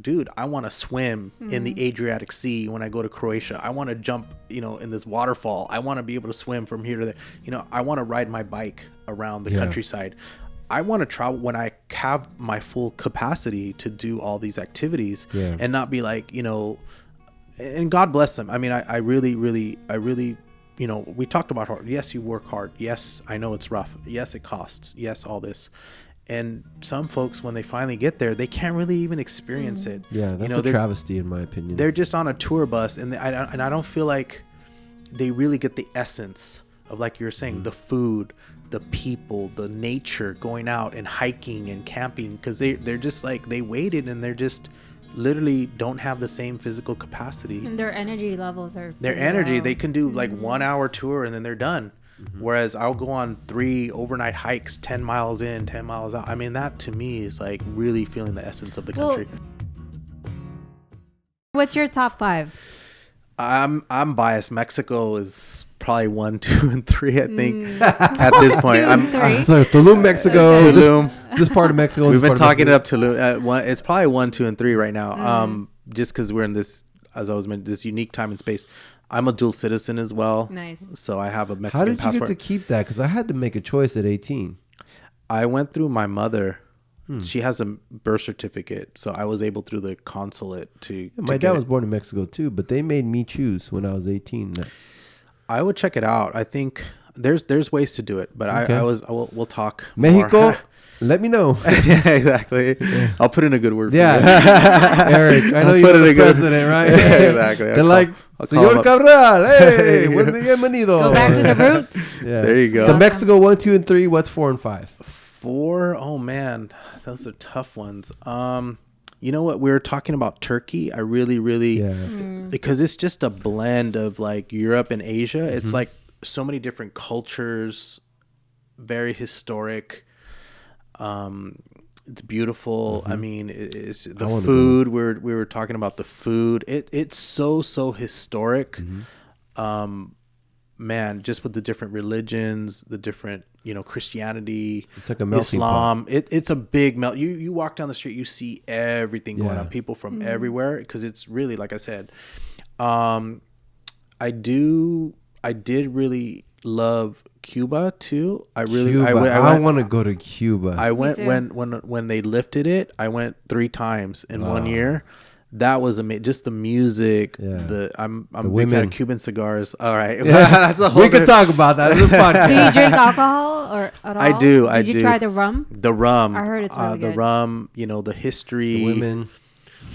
dude, I want to swim in the Adriatic Sea when I go to Croatia. I want to jump, in this waterfall. I want to be able to swim from here to there. I want to ride my bike around the countryside. I want to travel when I have my full capacity to do all these activities and not be like, and God bless them. I mean, I really, we talked about hard. Yes, you work hard. Yes, I know it's rough. Yes, it costs. Yes, all this. And some folks, when they finally get there, they can't really even experience it. Yeah, that's a travesty in my opinion. They're just on a tour bus, and I don't feel like they really get the essence of, like you were saying, the food, the people, the nature, going out and hiking and camping, because they're just like, they waited and they're just literally don't have the same physical capacity. And their energy levels are... They can do like 1 hour tour and then they're done. Whereas I'll go on 3 overnight hikes, 10 miles in, 10 miles out. I mean, that to me is like really feeling the essence of the country. What's your top 5? I'm biased. Mexico is probably 1, 2, and 3. I think at this point. So Tulum, Mexico. Tulum. This part of Mexico. We've been talking it up Tulum. It's probably 1, 2, and 3 right now. Just because we're in this, as I was mentioning, this unique time and space. I'm a dual citizen as well. Nice. So I have a Mexican passport. How did you get to keep that? Because I had to make a choice at 18. I went through my mother. She has a birth certificate. So I was able through the consulate to my dad was born in Mexico too, but they made me choose when I was 18. I would check it out. I think there's ways to do it, but okay. We'll talk Mexico. More. Let me know. Yeah, exactly. Yeah. I'll put in a good word for you. Eric, I know you're the president, right? Yeah, exactly. They're like, Señor Cabral, hey, bienvenido. Go back to the roots. Yeah. There you go. So Mexico 1, 2, and 3. What's 4 and 5? 4? Oh man, those are tough ones. You know what? We were talking about Turkey. I really, because it's just a blend of like Europe and Asia. It's like so many different cultures, very historic. It's beautiful. I mean, it's the food. We were talking about the food. It's so historic. Man, just with the different religions, the different, Christianity, it's like a melting Islam. It's a big melt. You walk down the street, you see everything going on. People from everywhere, because it's really, like I said, I did really love Cuba too. I want to go to Cuba. I went when they lifted it. I went 3 times in 1 year. That was amazing. Just the music. Yeah. I'm a big fan of Cuban cigars. All right, that's a whole we can talk about that. Do you drink alcohol or at all? I do. Did you try the rum? The rum. I heard it's really good. The rum. The history. The women.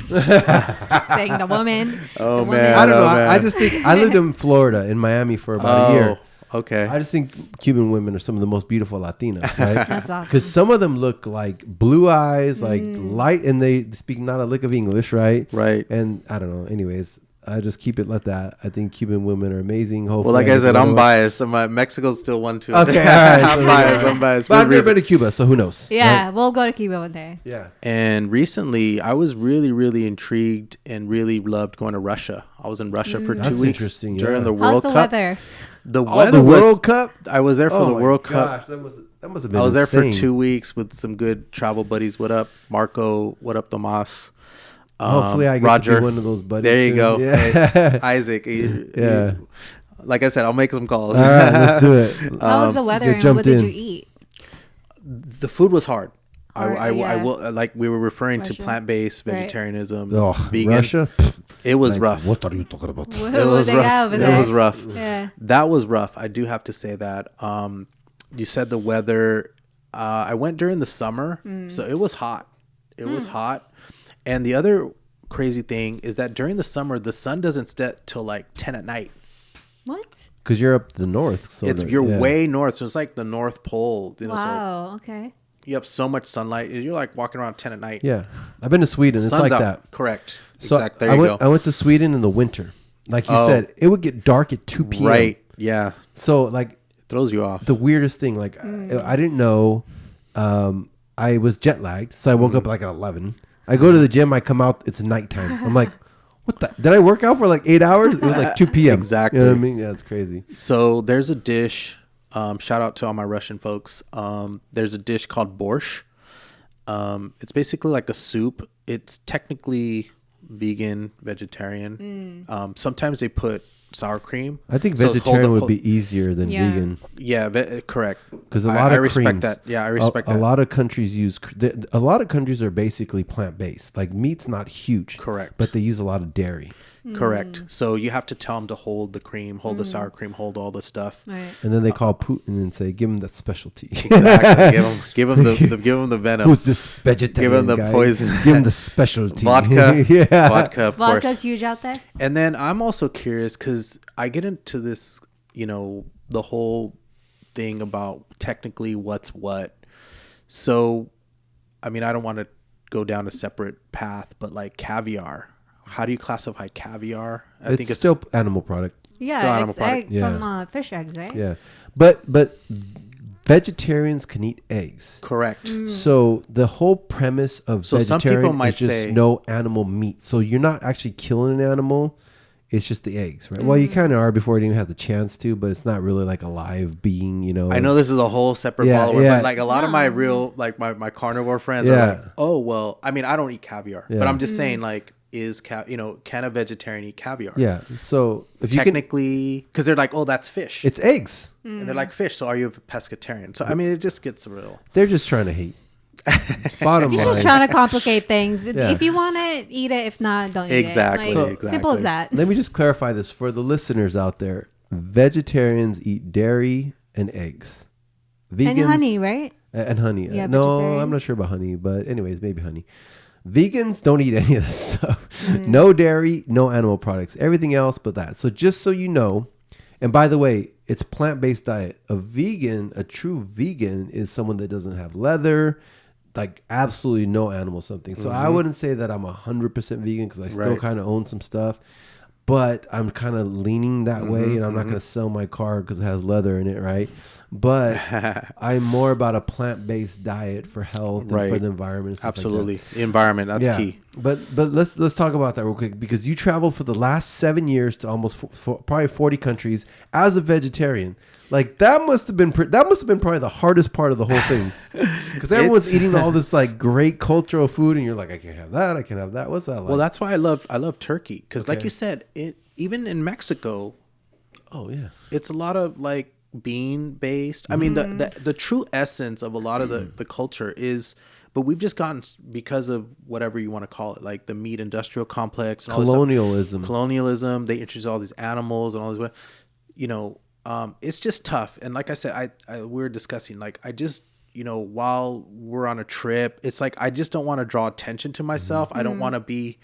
Saying the woman. Oh man. I don't know. I just think I lived in Florida, in Miami, for about a year. Okay. I just think Cuban women are some of the most beautiful Latinas, right? That's awesome. Because some of them look like blue eyes, like light, and they speak not a lick of English, right? Right. And I don't know. Anyways, I just keep it like that. I think Cuban women are amazing. Hopefully, well, like I said, I'm biased. Mexico's still 1, 2. Okay, all right. I'm biased. But I've never been to Cuba, so who knows? Yeah, right? We'll go to Cuba one day. Yeah. And recently, I was really, really intrigued and really loved going to Russia. I was in Russia for 2 That's weeks interesting, during the World Cup. How's the weather? The weather World Cup. I was there for the World Cup. That must have been. I was there insane. for 2 weeks with some good travel buddies. What up, Marco? What up, Tomas? Hopefully, I get Roger. to be one of those buddies. There you soon. go. Yeah. Hey, Isaac. Like I said, I'll make some calls. All right, let's do it. How was the weather and what did you eat? The food was hard. I will, like we were referring Russia. to plant-based vegetarianism, vegan. Russia. It was rough. What are you talking about? It was rough. It was rough. Yeah. That was rough. I do have to say that. You said the weather. I went during the summer, so it was hot. It was hot. And the other crazy thing is that during the summer, the sun doesn't set till like 10 at night. What? Because you're up the north. So you're way north, so it's like the North Pole. Wow. So okay. You have so much sunlight. You're like walking around 10 at night. Yeah. I've been to Sweden. It's like out. that. Correct. So exactly. There you go. I went to Sweden in the winter. Like you said, it would get dark at 2 p.m. Right. Yeah. So like. Throws you off. The weirdest thing. Like I didn't know. I was jet lagged. So I woke up like at 11. I go to the gym. I come out. It's nighttime. I'm like, what the? Did I work out for like 8 hours? It was like 2 p.m. Exactly. You know what I mean? Yeah, it's crazy. So there's a dish. Shout out to all my Russian folks. There's a dish called borscht. It's basically like a soup. It's technically vegan, vegetarian. Sometimes they put sour cream. I think vegetarian would be easier than vegan. Yeah, correct. Because a lot of I respect creams, that. Yeah, I respect that. A lot of countries a lot of countries are basically plant-based. Like meat's not huge. Correct. But they use a lot of dairy. Correct. So you have to tell them to hold the cream, hold the sour cream, hold all the stuff. Right. And then they call Putin and say, "Give him that specialty." Exactly. give him the venom. Who's this vegetarian Give him the guy? poison. Give him the specialty. Vodka. Yeah. Vodka, of course. Vodka's huge out there. And then I'm also curious because I get into this, the whole thing about technically what's what. So, I mean, I don't want to go down a separate path, but like caviar. How do you classify caviar? I think it's still animal product. Yeah, Still animal it's product. from fish eggs, right? Yeah. But vegetarians can eat eggs. correct. So the whole premise of So some vegetarian people might is just say- no animal meat. So you're not actually killing an animal. It's just the eggs, right? Well, you kind of are before you even have the chance to, but it's not really like a live being, I know this is a whole separate Yeah, ball of work, yeah. but like a lot of my real, like my carnivore friends Yeah. are like, oh, well, I mean, I don't eat caviar, but Yeah. I'm just saying like, can a vegetarian eat caviar? Yeah. So if you can, Technically, because they're like, oh, that's fish. it's eggs. And they're like, fish, so are you a pescatarian? So, I mean, it just gets real. They're just trying to hate. Bottom He's line. just trying to complicate things. Yeah. If you want it, eat it. If not, don't eat Exactly, it. Like, exactly. Simple as that. Let me just clarify this for the listeners out there. Vegetarians eat dairy and eggs. Vegans And honey, right? and honey. Yeah, No, vegetarians. I'm not sure about honey, but anyways, maybe honey. Vegans don't eat any of this stuff. No dairy, no animal products. Everything else but that. So just so you know, and by the way, it's plant-based diet. A true vegan is someone that doesn't have leather, like absolutely no animal something. So I wouldn't say that I'm 100% vegan because I still Right. kind of own some stuff. But I'm kind of leaning that way, and I'm not going to sell my car because it has leather in it, right? But I'm more about a plant-based diet for health and Right. for the environment. And stuff Absolutely. like The environment, that's that. key. But let's talk about that real quick because you traveled for the last 7 years to almost probably 40 countries as a vegetarian. Like that must have been probably the hardest part of the whole thing because everyone's eating all this like great cultural food, and you're like, I can't have that. I can't have that. What's that like? Well, that's why I love turkey because, like Okay. you said, even in Mexico, oh yeah. it's a lot of like bean based. I mean, the true essence of a lot of the culture is, but we've just gotten because of whatever you want to call it, like the meat industrial complex, and all colonialism. They introduce all these animals and all this, it's just tough. And like I said, we were discussing, like, I just, while we're on a trip, it's like, I just don't want to draw attention to myself. I don't want to be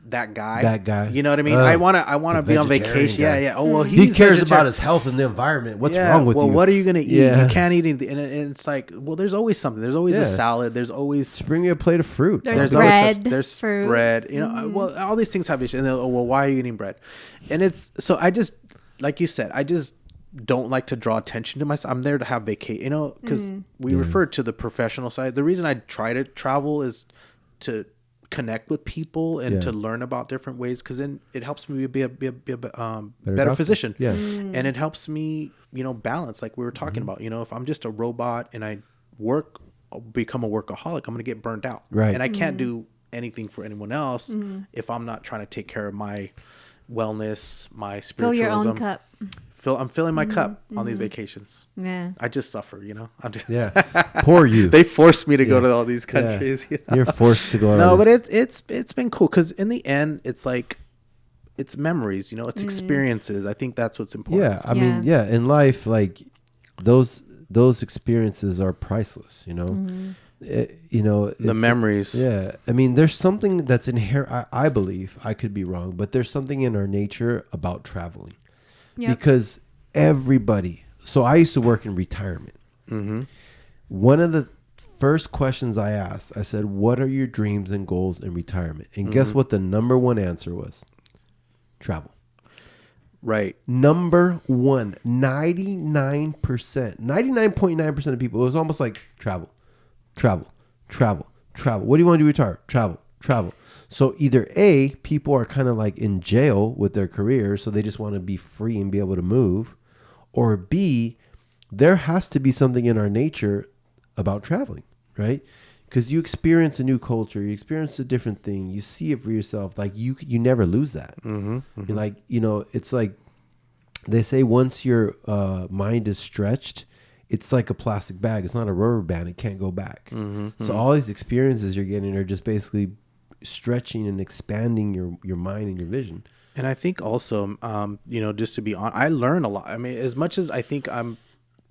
that guy. You know what I mean? I want to be on vacation. guy. Yeah. Oh, well, He cares vegetarian. about his health and the environment. What's wrong with you? Well, what are you going to eat? Yeah. You can't eat anything. And it's like, well, there's always something. There's always Yeah. a salad. There's always... Just bring me a plate of fruit. There's always bread, there's fruit. bread. Well, all these things have issues. And then, well, why are you eating bread? And it's... So I just... Like you said, I just don't like to draw attention to myself. I'm there to have vacation, because we refer to the professional side. The reason I try to travel is to connect with people and to learn about different ways, because then it helps me be a better physician. Yeah. And it helps me, balance, like we were talking about. If I'm just a robot and I become a workaholic, I'm going to get burned out. Right. And I can't do anything for anyone else if I'm not trying to take care of my wellness, my Fill spiritualism. your own cup. I'm filling my cup on these vacations. Yeah. I just suffer, I'm just Yeah. Poor you. They forced me to go to all these countries. You're forced to go on. No, but it's been cool, because in the end, it's like, it's memories, it's experiences. I think that's what's important. Yeah. I mean, in life, like those experiences are priceless, The memories. Yeah. I mean, there's something that's inherent. I believe, I could be wrong, but there's something in our nature about traveling. Yep. Because everybody. So I used to work in retirement. Mm-hmm. One of the first questions I asked, I said, "What are your dreams and goals in retirement?" And guess what? The number one answer was travel. Right. Number one, 99%, 99.9% of people. It was almost like travel. What do you want to do? Retire. Travel. So either A, people are kind of like in jail with their careers, so they just want to be free and be able to move. Or B, there has to be something in our nature about traveling, right? because you experience a new culture, you experience a different thing, you see it for yourself. Like you never lose that. You're like, it's like they say once your mind is stretched, it's like a plastic bag. It's not a rubber band. It can't go back. So all these experiences you're getting are just basically stretching and expanding your mind and your vision. And I think also, just to be honest, I learn a lot. I mean, as much as I think I'm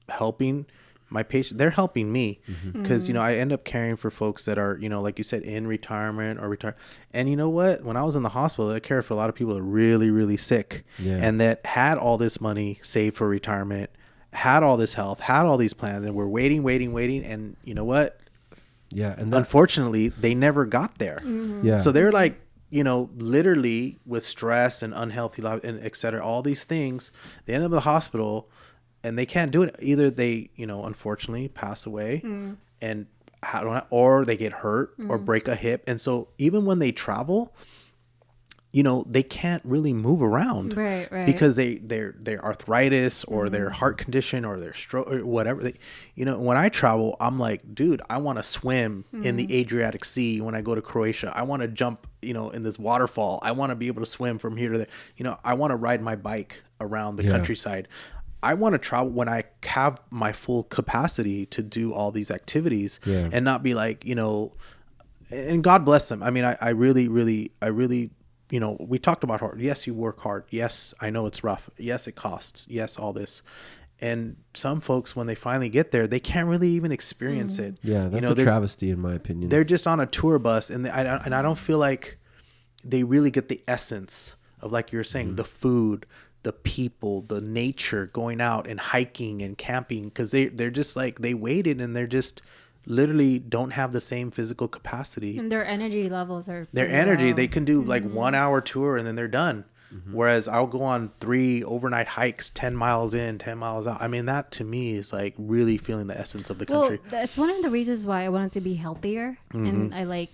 helping my patient, they're helping me because, I end up caring for folks that are, like you said, in retirement or retire. And you know what? When I was in the hospital, I cared for a lot of people that are really, really sick and that had all this money saved for retirement, had all this health, had all these plans, and were waiting. And you know what? Yeah. And unfortunately, they never got there. Yeah. So they're like, literally with stress and unhealthy life and et cetera, all these things, they end up in the hospital and they can't do it. Either they, unfortunately pass away and or they get hurt or break a hip. And so even when they travel, they can't really move around, right? Because their arthritis or their heart condition or their stroke or whatever. When I travel, I'm like, dude, I want to swim in the Adriatic Sea. When I go to Croatia, I want to jump, in this waterfall. I want to be able to swim from here to there. I want to ride my bike around the countryside. I want to travel when I have my full capacity to do all these activities and not be like, and God bless them. I mean, I really, we talked about hard. Yes, you work hard. Yes, I know it's rough. Yes, it costs. Yes, all this. And some folks, when they finally get there, they can't really even experience it. Yeah, that's a travesty in my opinion. They're just on a tour bus, and I don't feel like they really get the essence of, like you were saying, the food, the people, the nature, going out and hiking and camping, because they're just like, they waited and they're just literally don't have the same physical capacity. And their energy levels are... They can do like 1 hour tour and then they're done. Whereas I'll go on 3 overnight hikes, 10 miles in, 10 miles out. I mean, that to me is like really feeling the essence of the country. Well, that's one of the reasons why I wanted to be healthier. And I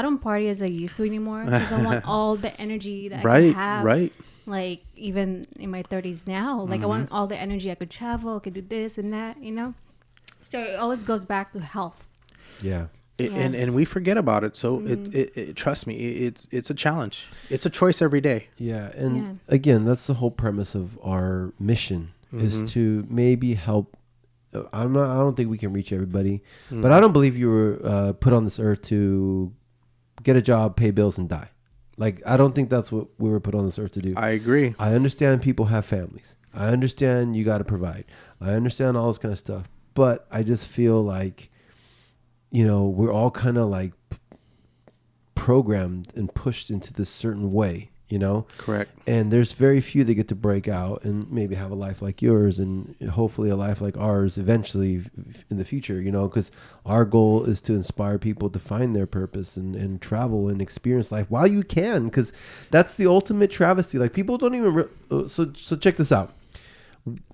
don't party as I used to anymore because I want all the energy that I can have. Right. Like even in my 30s now, like I want all the energy. I could travel, I could do this and that, So it always goes back to health. Yeah. And we forget about it. So it trust me, it's a challenge. It's a choice every day. Yeah. And again, that's the whole premise of our mission is to maybe help. I don't think we can reach everybody, but I don't believe you were put on this earth to get a job, pay bills, and die. Like, I don't think that's what we were put on this earth to do. I agree. I understand people have families. I understand you got to provide. I understand all this kind of stuff. But I just feel like, we're all kind of like programmed and pushed into this certain way, Correct. And there's very few that get to break out and maybe have a life like yours and hopefully a life like ours eventually in the future, because our goal is to inspire people to find their purpose and travel and experience life while you can, because that's the ultimate travesty. Like, people don't even... So check this out.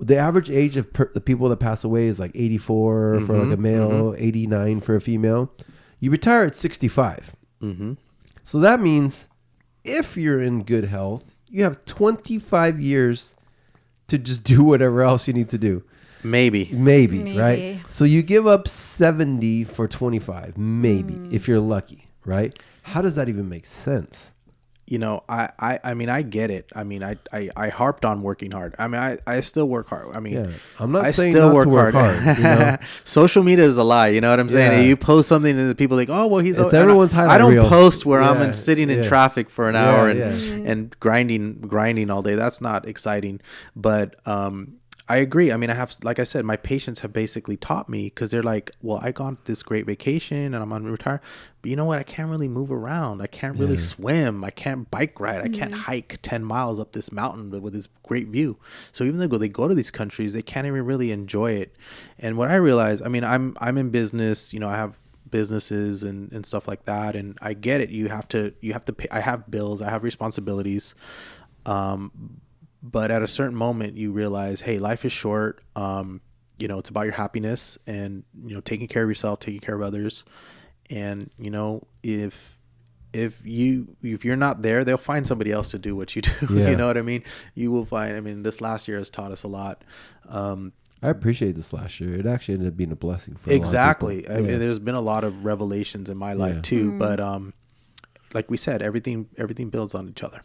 The average age of the people that pass away is like 84 for like a male, 89 for a female. You retire at 65. So that means if you're in good health, you have 25 years to just do whatever else you need to do. Maybe, right? So you give up 70 for 25, maybe, if you're lucky, right? How does that even make sense? I mean, I get it. I mean, I harped on working hard. I mean, I still work hard. I mean, I'm not saying not to work hard. Social media is a lie. You know what I'm saying? You post something and the people think, oh, well, he's... It's everyone's highlight reel. I don't post where I'm sitting in traffic for an hour and grinding all day. That's not exciting. But I agree. I mean, like I said, my patients have basically taught me, because they're like, well, I gone this great vacation and I'm on retire, but you know what? I can't really move around. I can't really swim. I can't bike ride. I can't hike 10 miles up this mountain with this great view. So even though they go to these countries, they can't even really enjoy it. And what I realized, I mean, I'm in business, I have businesses and stuff like that. And I get it. You have to pay. I have bills. I have responsibilities. But at a certain moment, you realize, hey, life is short. It's about your happiness and, taking care of yourself, taking care of others. And, if you're not there, they'll find somebody else to do what you do. You know what I mean? You will find, this last year has taught us a lot. I appreciate this last year. It actually ended up being a blessing for exactly. a lot of people. I mean, there's been a lot of revelations in my life too, but like we said, everything builds on each other.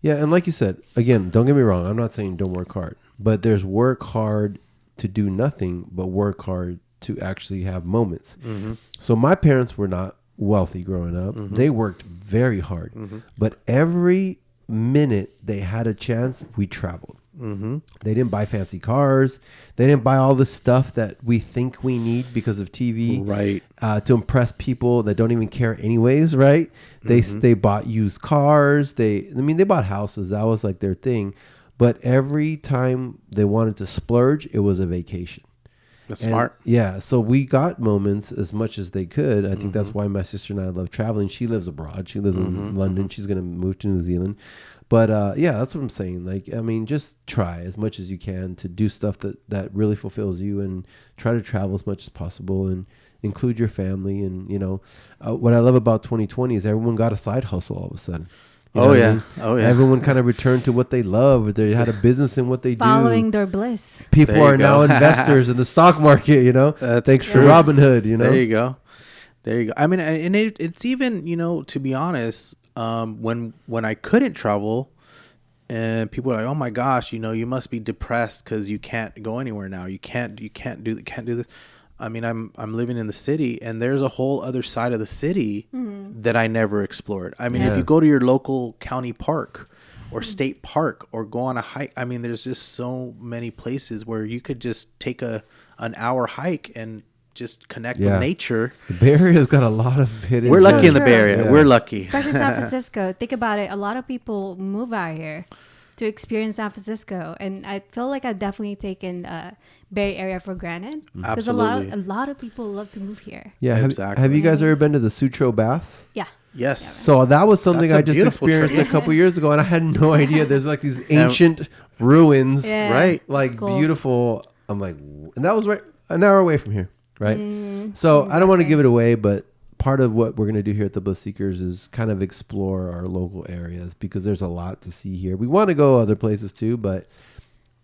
Yeah, and like you said, again, don't get me wrong. I'm not saying don't work hard, but there's work hard to do nothing, but work hard to actually have moments. So my parents were not wealthy growing up. They worked very hard, but every minute they had a chance, we traveled. They didn't buy fancy cars. They didn't buy all the stuff that we think we need because of TV, right? To impress people that don't even care anyways, right? They bought used cars. They bought houses. That was like their thing. But every time they wanted to splurge, it was a vacation. That's smart. Yeah, so we got moments as much as they could. I think that's why my sister and I love traveling. She lives abroad. She lives in London. She's going to move to New Zealand. But yeah, that's what I'm saying. Like, I mean, just try as much as you can to do stuff that really fulfills you, and try to travel as much as possible and include your family. And, you know, what I love about 2020 is everyone got a side hustle all of a sudden. You know what I mean? Oh, yeah. Everyone kind of returned to what they love. They had a business in what they Following their bliss. People are now investors in the stock market, you know, thanks to Robinhood, you know. There you go. I mean, and it's even, you know, to be honest, when I couldn't travel, and people were like, "Oh my gosh, you know, you must be depressed because you can't go anywhere now. You can't do this." I mean, I'm living in the city, and there's a whole other side of the city that I never explored. I mean, if you go to your local county park or state park or go on a hike, I mean, there's just so many places where you could just take an hour hike and just connect with nature. The Bay Area's got a lot of hidden. We're lucky in the Bay Area. Yeah. We're lucky. Especially San Francisco. Think about it. A lot of people move out here to experience San Francisco, and I feel like I've definitely taken Bay Area for granted. Because a lot of people love to move here. Yeah, exactly. Have you guys ever been to the Sutro Baths? Yeah. Yes. So that was something I just experienced a couple years ago, and I had no idea. There's like these ancient ruins, right? Like beautiful. I'm like, and that was right an hour away from here, right? So I don't want to give it away, but part of what we're going to do here at the Bliss Seekers is kind of explore our local areas, because there's a lot to see here. We want to go other places too, but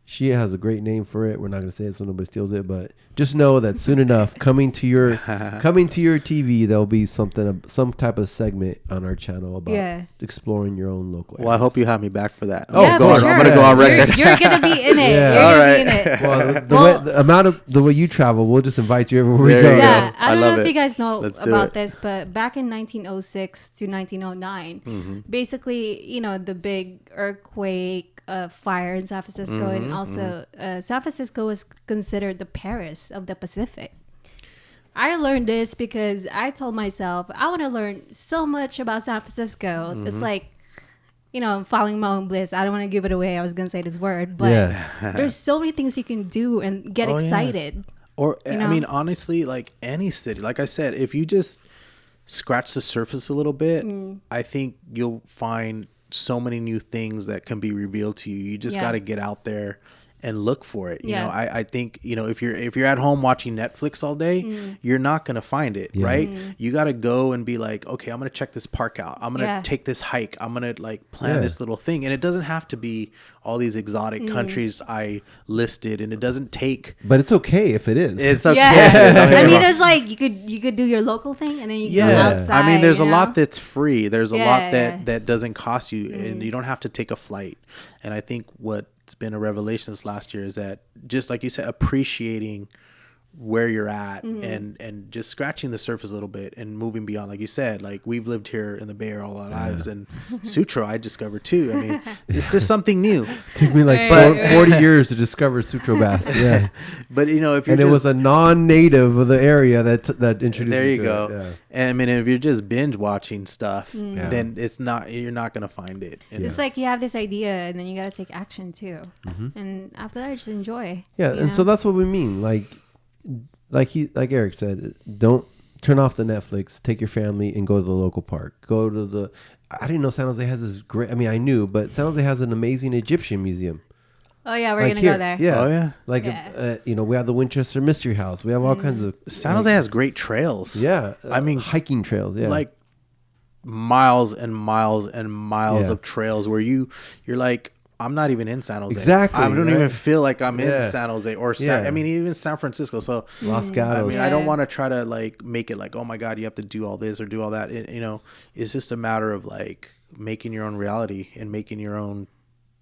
she has a great name for it. We're not going to say it so nobody steals it, but just know that soon enough, coming to your TV, there'll be some type of segment on our channel about exploring your own local areas. Well, I hope you have me back for that. I'm going to go on record. You're going to be in it. You're going to be in it. Well, the way you travel, we'll just invite you everywhere we go. Yeah, I don't know if you guys know about this, but back in 1906 to 1909, basically, you know, the big earthquake, fire in San Francisco, and also San Francisco was considered the Paris of the Pacific. I learned this because I told myself I want to learn so much about San Francisco. It's like, you know, I'm following my own bliss. I don't want to give it away. I was gonna say this word, but there's so many things you can do and get excited. Or I mean, honestly, like any city, like I said, if you just scratch the surface a little bit, I think you'll find so many new things that can be revealed to you. You just got to get out there and look for it. You know, I think, you know, if you're at home watching Netflix all day, you're not going to find it, right? You got to go and be like, okay, I'm going to check this park out. I'm going to take this hike. I'm going to like plan this little thing. And it doesn't have to be all these exotic countries I listed, and it doesn't take. But it's okay if it is. It's okay. I mean, there's like you could do your local thing, and then you go outside. I mean, there's a lot that's free. There's a lot that doesn't cost you, and you don't have to take a flight. And I think what's been a revelation this last year is that, just like you said, appreciating where you're at and just scratching the surface a little bit and moving beyond. Like you said, like we've lived here in the Bay Area all our lives, and Sutro I discovered too. I mean, it's just something new. It took me like 40 years to discover Sutro Baths. Yeah, but you know, if you're it was a non-native of the area that introduced. There you go. Yeah. And I mean, if you're just binge watching stuff, then you're not gonna find it. It's like you have this idea, and then you got to take action too. And after that, just enjoy. Yeah, and so that's what we mean. Like Erik said, don't turn off the Netflix. Take your family and go to the local park. Go to I didn't know San Jose has this great. I mean, I knew, but San Jose has an amazing Egyptian museum. Oh yeah, we're gonna go there. Yeah. Oh yeah. Like you know, we have the Winchester Mystery House. We have all kinds of. San Jose has great trails. Yeah, I mean hiking trails. Yeah, like miles and miles and miles of trails where you're like, I'm not even in San Jose. Exactly. I don't even feel like I'm in San Jose or Yeah. I mean, even San Francisco. So Los Gatos. I mean, I don't want to try to like make it like, oh my God, you have to do all this or do all that. You know, it's just a matter of like making your own reality and making your own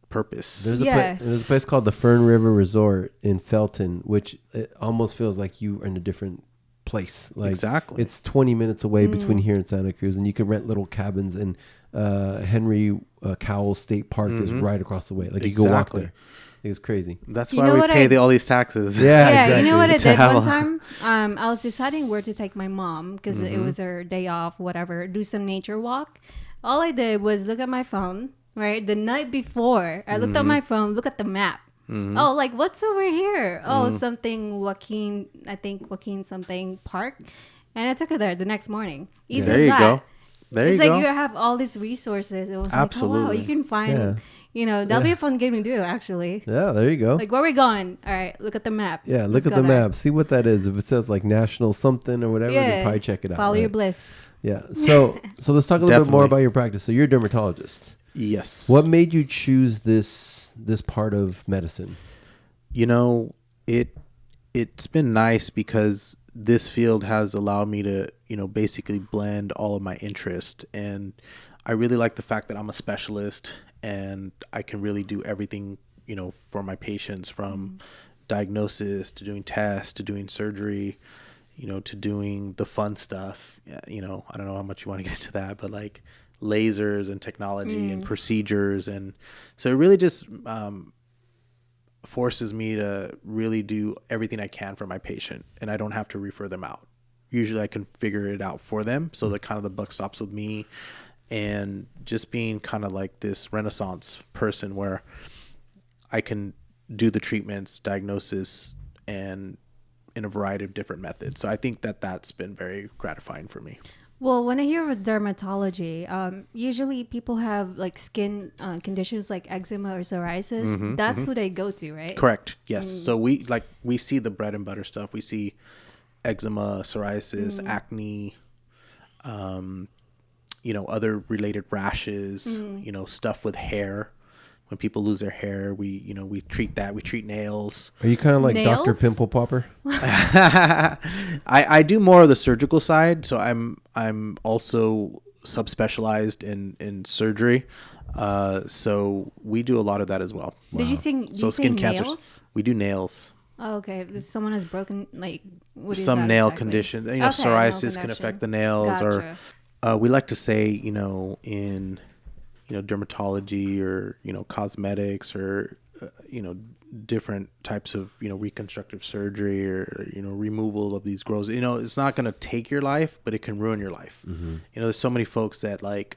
purpose. There's a place called the Fern River Resort in Felton, which it almost feels like you are in a different place. Like exactly. It's 20 minutes away between here and Santa Cruz, and you can rent little cabins, and Henry Cowell State Park is right across the way. Like you go walk there. It's crazy. That's why we pay all these taxes. Yeah, exactly. You know what I did one time? I was deciding where to take my mom because it was her day off, whatever, do some nature walk. All I did was look at my phone, right? The night before, I looked at my phone, look at the map. Oh, like what's over here? Oh, something Joaquin something park. And I took her there the next morning. Easy there you as go. that. There it's you go. Like you have all these resources. It was absolutely. like, oh, wow, you can find, you know, that'll be a fun game to do, actually. Yeah, there you go. Like, where are we going? All right, look at the map. Yeah, look at the map. See what that is. If it says like national something or whatever, then probably check it out. Follow your bliss. Yeah. So let's talk a little bit more about your practice. So you're a dermatologist. Yes. What made you choose this part of medicine? You know, it's been nice because this field has allowed me to, you know, basically blend all of my interest. And I really like the fact that I'm a specialist and I can really do everything, you know, for my patients, from diagnosis to doing tests to doing surgery, you know, to doing the fun stuff. You know, I don't know how much you want to get into that, but like lasers and technology and procedures. And so it really just forces me to really do everything I can for my patient, and I don't have to refer them out. Usually I can figure it out for them. So the kind of the buck stops with me, and just being kind of like this Renaissance person where I can do the treatments, diagnosis, and in a variety of different methods. So I think that that's been very gratifying for me. Well, when I hear of dermatology, usually people have like skin conditions like eczema or psoriasis. That's who they go to, right? Correct. Yes. So we see the bread and butter stuff. We see eczema, psoriasis, acne, you know, other related rashes, you know, stuff with hair. When people lose their hair, we treat that. We treat nails. Are you kind of like nails? Dr. Pimple Popper? I do more of the surgical side. So I'm also subspecialized in surgery. So we do a lot of that as well. Did you sing? So skin cancers. We do nails. Oh, okay. If someone has broken, like, what is some that nail exactly? condition. You know, psoriasis can affect the nails, Gotcha. or we like to say, you know, in dermatology or, you know, cosmetics or, you know, different types of, you know, reconstructive surgery or, you know, removal of these growths. You know, it's not going to take your life, but it can ruin your life. You know, there's so many folks that like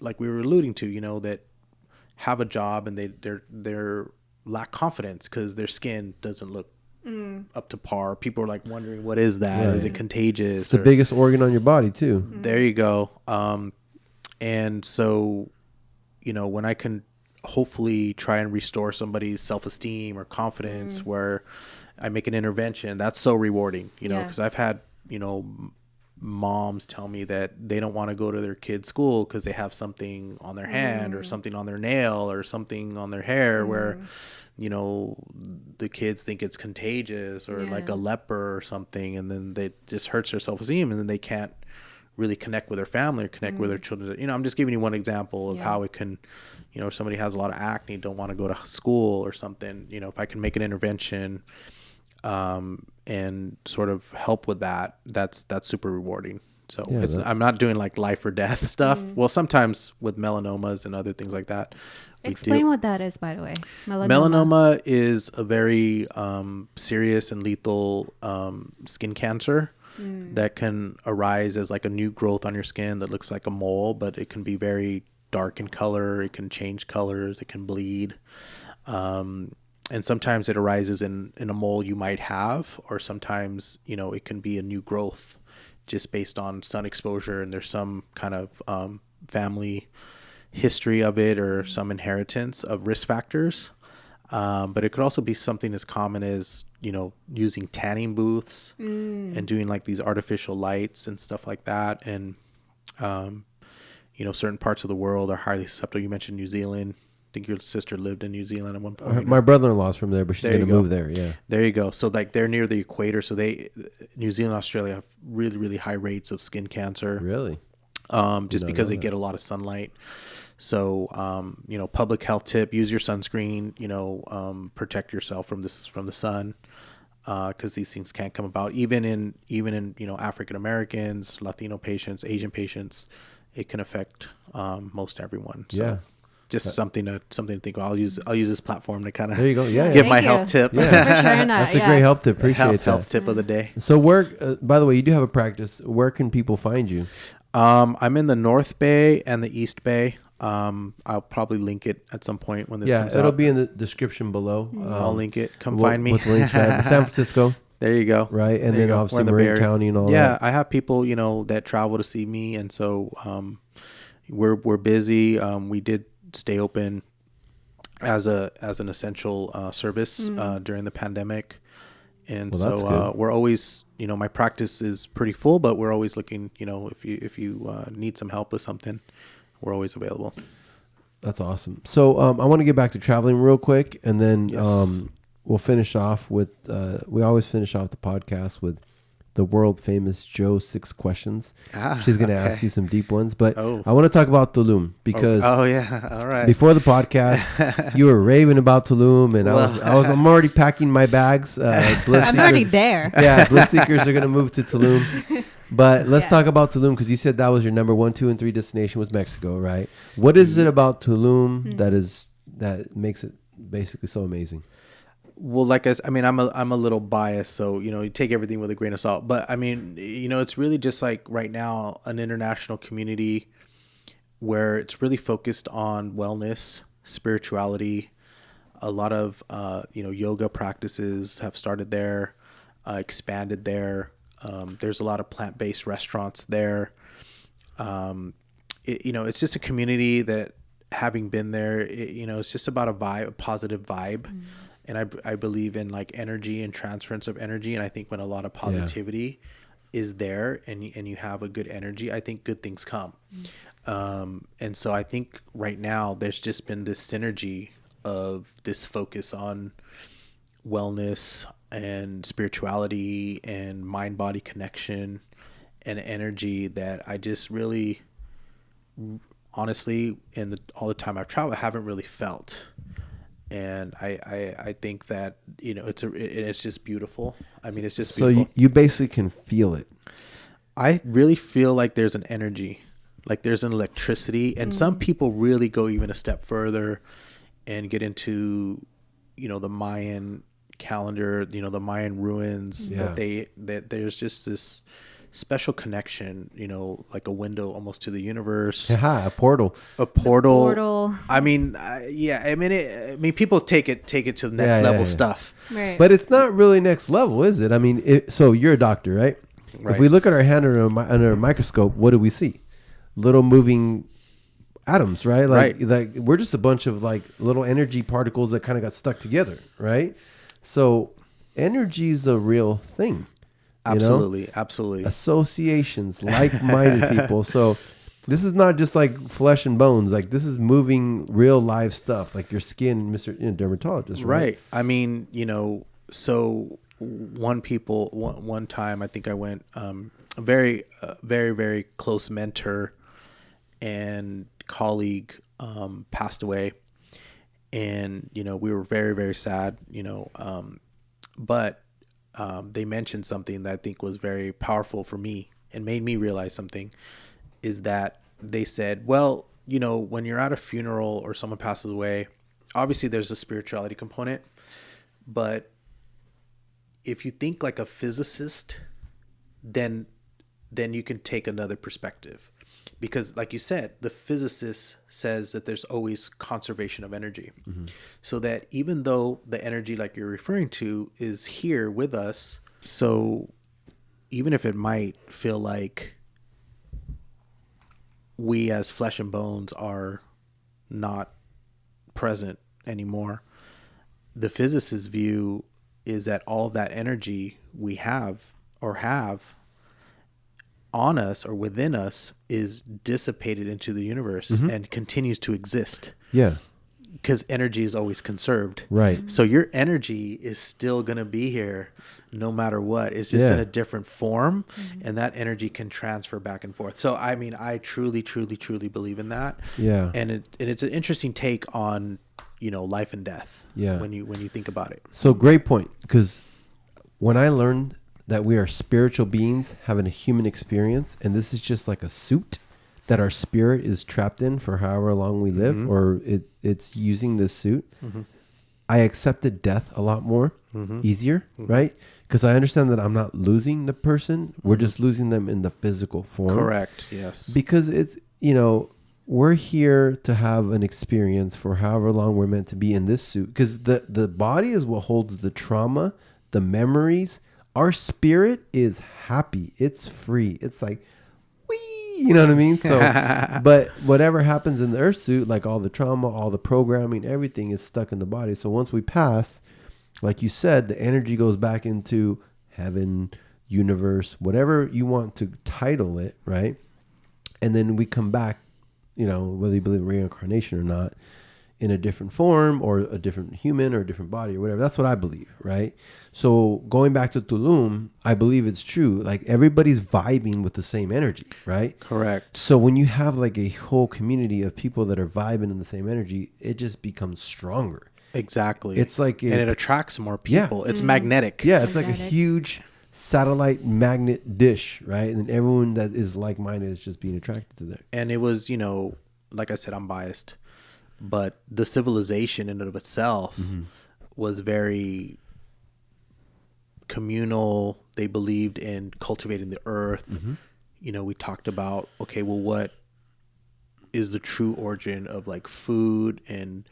we were alluding to, you know, that have a job and they're lack confidence because their skin doesn't look up to par. People are like wondering, what is that? Right. Is it contagious? It's the biggest organ on your body too. There you go. And so, you know, when I can hopefully try and restore somebody's self-esteem or confidence where I make an intervention, that's so rewarding, you know, because I've had, you know, moms tell me that they don't want to go to their kid's school because they have something on their hand or something on their nail or something on their hair where, you know, the kids think it's contagious or like a leper or something, and then they just hurts their self-esteem, and then they can't really connect with their family or connect with their children. You know, I'm just giving you one example of how it can, you know, if somebody has a lot of acne, don't want to go to school or something, you know, if I can make an intervention and sort of help with that, that's super rewarding. So I'm not doing like life or death stuff. Well, sometimes with melanomas and other things like that. Explain what that is, by the way. Melanoma is a very serious and lethal skin cancer that can arise as like a new growth on your skin that looks like a mole, but it can be very dark in color. It can change colors. It can bleed. And sometimes it arises in a mole you might have, or sometimes, you know, it can be a new growth just based on sun exposure, and there's some kind of family history of it or some inheritance of risk factors. But it could also be something as common as, you know, using tanning booths and doing like these artificial lights and stuff like that. And, you know, certain parts of the world are highly susceptible. You mentioned New Zealand, think your sister lived in New Zealand at one point. My brother-in-law's from there, but she's going to move there. Yeah. There you go. So like they're near the equator. So New Zealand, Australia have really, really high rates of skin cancer. Really? Just because they get a lot of sunlight. So, public health tip, use your sunscreen, protect yourself from the sun. Cause these things can't come about even in, African Americans, Latino patients, Asian patients, it can affect, most everyone. So just something to think about. I'll use this platform to kind of give my health tip. Yeah. For sure. That's a great help tip. Appreciate health tip of the day. So by the way, you do have a practice. Where can people find you? I'm in the North Bay and the East Bay. I'll probably link it at some point when this comes out. Yeah, it'll be in the description below. I'll link it. Come find me. With links, right? San Francisco. There you go. Right, and then obviously Marin County and all that. Yeah, I have people, that travel to see me, and so we're busy. We did stay open as an essential service during the pandemic. And we're always, my practice is pretty full, but we're always looking, if you need some help with something, we're always available. That's awesome. So I want to get back to traveling real quick, and then we'll finish off with, we always finish off the podcast with the world famous Joe 6 questions. She's going to ask you some deep ones, but I want to talk about Tulum because all right. Before the podcast, you were raving about Tulum, and I'm already packing my bags. I'm already there. Yeah, Bliss Seekers are going to move to Tulum. But let's talk about Tulum, because you said that was your number 1, 2, and 3 destination was Mexico, right? What is it about Tulum that makes it basically so amazing? Well, like I'm a little biased, so you take everything with a grain of salt. But I mean, it's really just like right now an international community where it's really focused on wellness, spirituality. A lot of yoga practices have started there, expanded there. There's a lot of plant-based restaurants there. It's just a community that, having been there, it's just about a positive vibe. And I believe in like energy and transference of energy. And I think when a lot of positivity is there and you have a good energy, I think good things come. And so I think right now there's just been this synergy of this focus on wellness and spirituality and mind-body connection and energy that I just really, honestly, all the time I've traveled, I haven't really felt. And I think that it's just beautiful. I mean, it's just beautiful. So you basically can feel it. I really feel like there's an energy, like there's an electricity, and some people really go even a step further and get into the Mayan calendar, the Mayan ruins, that there's just this special connection, like a window almost to the universe. A portal. I mean, people take it to the next level stuff. Right. But it's not really next level, is it? I mean, so you're a doctor, right? If we look at our hand under a microscope, what do we see? Little moving atoms, right? Like we're just a bunch of like little energy particles that kind of got stuck together, right? So energy is a real thing. Absolutely. Associations, like-minded people. So this is not just like flesh and bones. Like this is moving real live stuff, like your skin, Mr. Dermatologist. Right. I mean, so one time I think I went, a very, very close mentor and colleague passed away, and we were very, very sad. But they mentioned something that I think was very powerful for me and made me realize something, is that they said, well, when you're at a funeral or someone passes away, obviously there's a spirituality component, but if you think like a physicist, then you can take another perspective, because like you said, the physicist says that there's always conservation of energy. So that even though the energy like you're referring to is here with us, so even if it might feel like we as flesh and bones are not present anymore, the physicist's view is that all of that energy we have on us or within us is dissipated into the universe and continues to exist. Yeah. because energy is always conserved. Right. So your energy is still going to be here no matter what. It's just in a different form, and that energy can transfer back and forth. So, I mean, I truly, truly, truly believe in that. Yeah. And it's an interesting take on, life and death. Yeah. When you think about it. So great point. Because when I learned that we are spiritual beings having a human experience, and this is just like a suit that our spirit is trapped in for however long we live, or it's using this suit, I accepted death a lot more easier, right? Because I understand that I'm not losing the person. We're just losing them in the physical form. Correct. Yes. Because it's, we're here to have an experience for however long we're meant to be in this suit. Because the body is what holds the trauma, the memories. Our spirit is happy. It's free. It's like, you know what I mean? So, but whatever happens in the earth suit, like all the trauma, all the programming, everything is stuck in the body. So once we pass, like you said, the energy goes back into heaven, universe, whatever you want to title it, right? And then we come back, whether you believe in reincarnation or not, in a different form or a different human or a different body or whatever. That's what I believe, right? So going back to Tulum, I believe it's true. Like everybody's vibing with the same energy, right? Correct. So when you have like a whole community of people that are vibing in the same energy, it just becomes stronger. Exactly. It's like... and it attracts more people. Yeah. It's magnetic. Yeah, it's like a huge satellite magnet dish, right? And everyone that is like-minded is just being attracted to that. And it was, like I said, I'm biased. But the civilization in and of itself was very communal. They believed in cultivating the earth. We talked about, okay, well, what is the true origin of like food and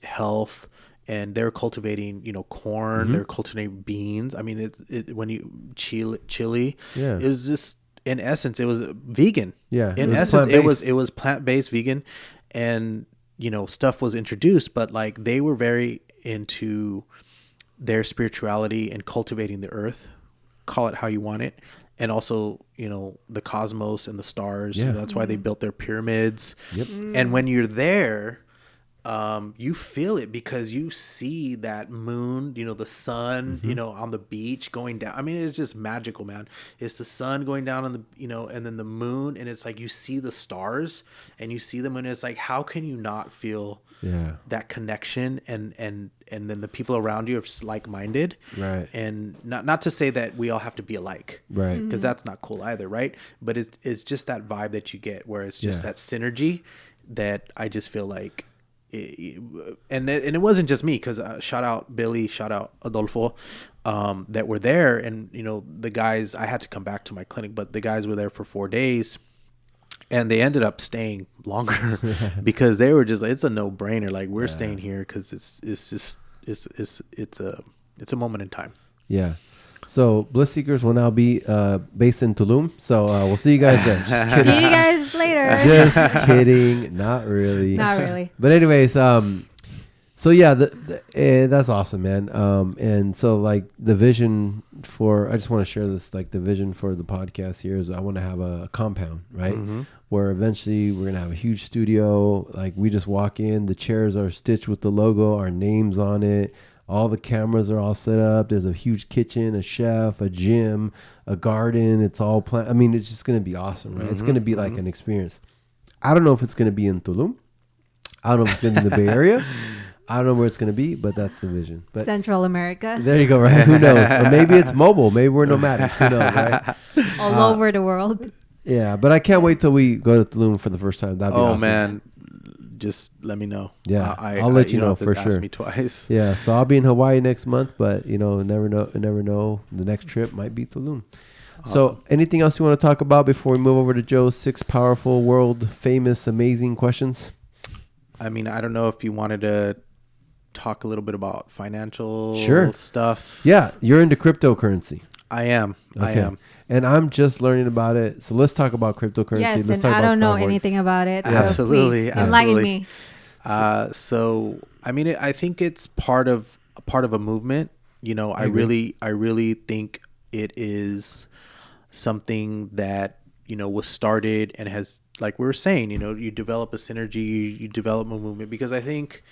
health? And they're cultivating, corn. They're cultivating beans. I mean, when you chili is just, in essence, it was vegan. Yeah. In essence, it was plant-based vegan, and stuff was introduced, but like they were very into their spirituality and cultivating the earth, call it how you want it. And also, the cosmos and the stars. Yeah. That's why they built their pyramids. Yep. And when you're there, you feel it because you see that moon, the sun, on the beach going down. I mean, it's just magical, man. It's the sun going down on the, and then the moon, and it's like you see the stars and you see them, and it's like, how can you not feel that connection? And then the people around you are like-minded, right? And not to say that we all have to be alike, right? Because that's not cool either, right? But it's just that vibe that you get where it's just that synergy that I just feel like. And it wasn't just me, because shout out Billy, shout out Adolfo, that were there. And the guys, I had to come back to my clinic, but the guys were there for 4 days, and they ended up staying longer because they were just like, it's a no-brainer, like we're staying here because it's a moment in time. Yeah. So Bliss Seekers will now be based in Tulum. So we'll see you guys there. Just kidding. See you guys later. Just kidding. Not really. Not really. But anyways, so yeah, that's awesome, man. And so like the vision for, I just want to share this, like the vision for the podcast here is I want to have a compound, right? Where eventually we're going to have a huge studio. Like we just walk in, the chairs are stitched with the logo, our names on it. All the cameras are all set up. There's a huge kitchen, a chef, a gym, a garden. It's all planned. I mean, it's just going to be awesome, right? It's going to be like an experience. I don't know if it's going to be in Tulum. I don't know if it's going to be in the Bay Area. I don't know where it's going to be, but that's the vision. But Central America. There you go, right? Who knows? Or maybe it's mobile. Maybe we're nomadic. Who knows, right? All over the world. Yeah, but I can't wait till we go to Tulum for the first time. That'd be awesome. Man. Just let me know. Yeah, I'll let you know for sure. Ask me twice. Yeah, so I'll be in Hawaii next month, but never know. The next trip might be Tulum. Awesome. So, anything else you want to talk about before we move over to Joe's 6 powerful, world famous, amazing questions? I mean, I don't know if you wanted to talk a little bit about financial stuff. Yeah, you're into cryptocurrency. I am. Okay. I am. And I'm just learning about it. So let's talk about cryptocurrency. Yes, let's and I don't know anything about it. So absolutely. Please enlighten me. So I mean, I think it's part of a movement. I really think it is something that was started and has, like we were saying, you develop a synergy, you develop a movement, because I think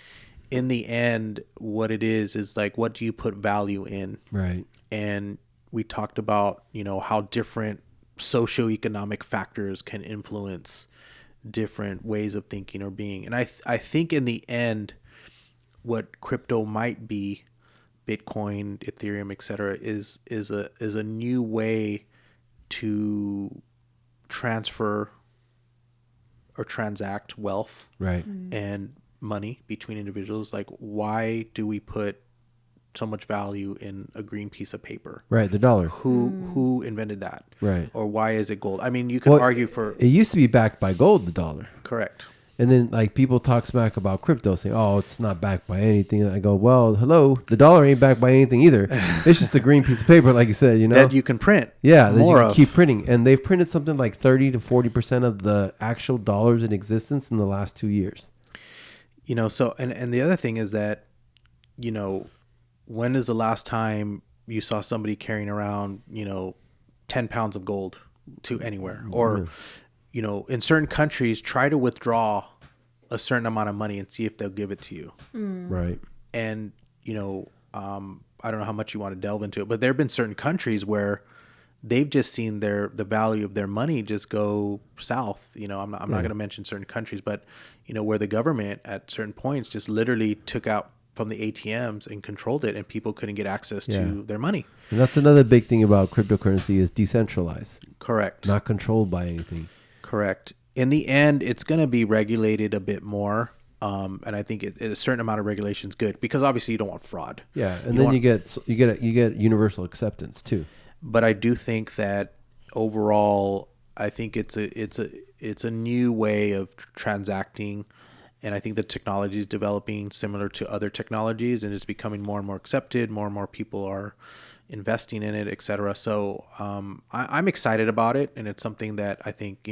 in the end, what it is like, what do you put value in? Right. And we talked about, how different socioeconomic factors can influence different ways of thinking or being. And I think in the end, what crypto might be, Bitcoin, Ethereum, etc., is a new way to transfer or transact wealth, right, and money between individuals. Like, why do we put so much value in a green piece of paper? Right, the dollar. Who invented that? Right. Or why is it gold? I mean, you could argue for... It used to be backed by gold, the dollar. Correct. And then, like, people talk smack about crypto, saying, "Oh, it's not backed by anything." And I go, "Well, hello, the dollar ain't backed by anything either. It's just a green piece of paper, like you said, that you can print. Yeah, that you can keep printing." And they've printed something like 30 to 40% of the actual dollars in existence in the last 2 years. So and the other thing is that, when is the last time you saw somebody carrying around 10 pounds of gold to anywhere? Or in certain countries, try to withdraw a certain amount of money and see if they'll give it to you. Right. And, I don't know how much you want to delve into it, but there have been certain countries where they've just seen the value of their money just go south. I'm not going to mention certain countries, but, where the government at certain points just literally took out from the ATMs and controlled it, and people couldn't get access to their money. And that's another big thing about cryptocurrency is decentralized. Correct. Not controlled by anything. Correct. In the end, it's going to be regulated a bit more. And I think a certain amount of regulation is good, because obviously you don't want fraud. Yeah. And then you get universal acceptance too. But I do think that overall, I think it's a new way of transacting. And I think the technology is developing similar to other technologies, and it's becoming more and more accepted. More and more people are investing in it, et cetera. So I'm excited about it. And it's something that I think,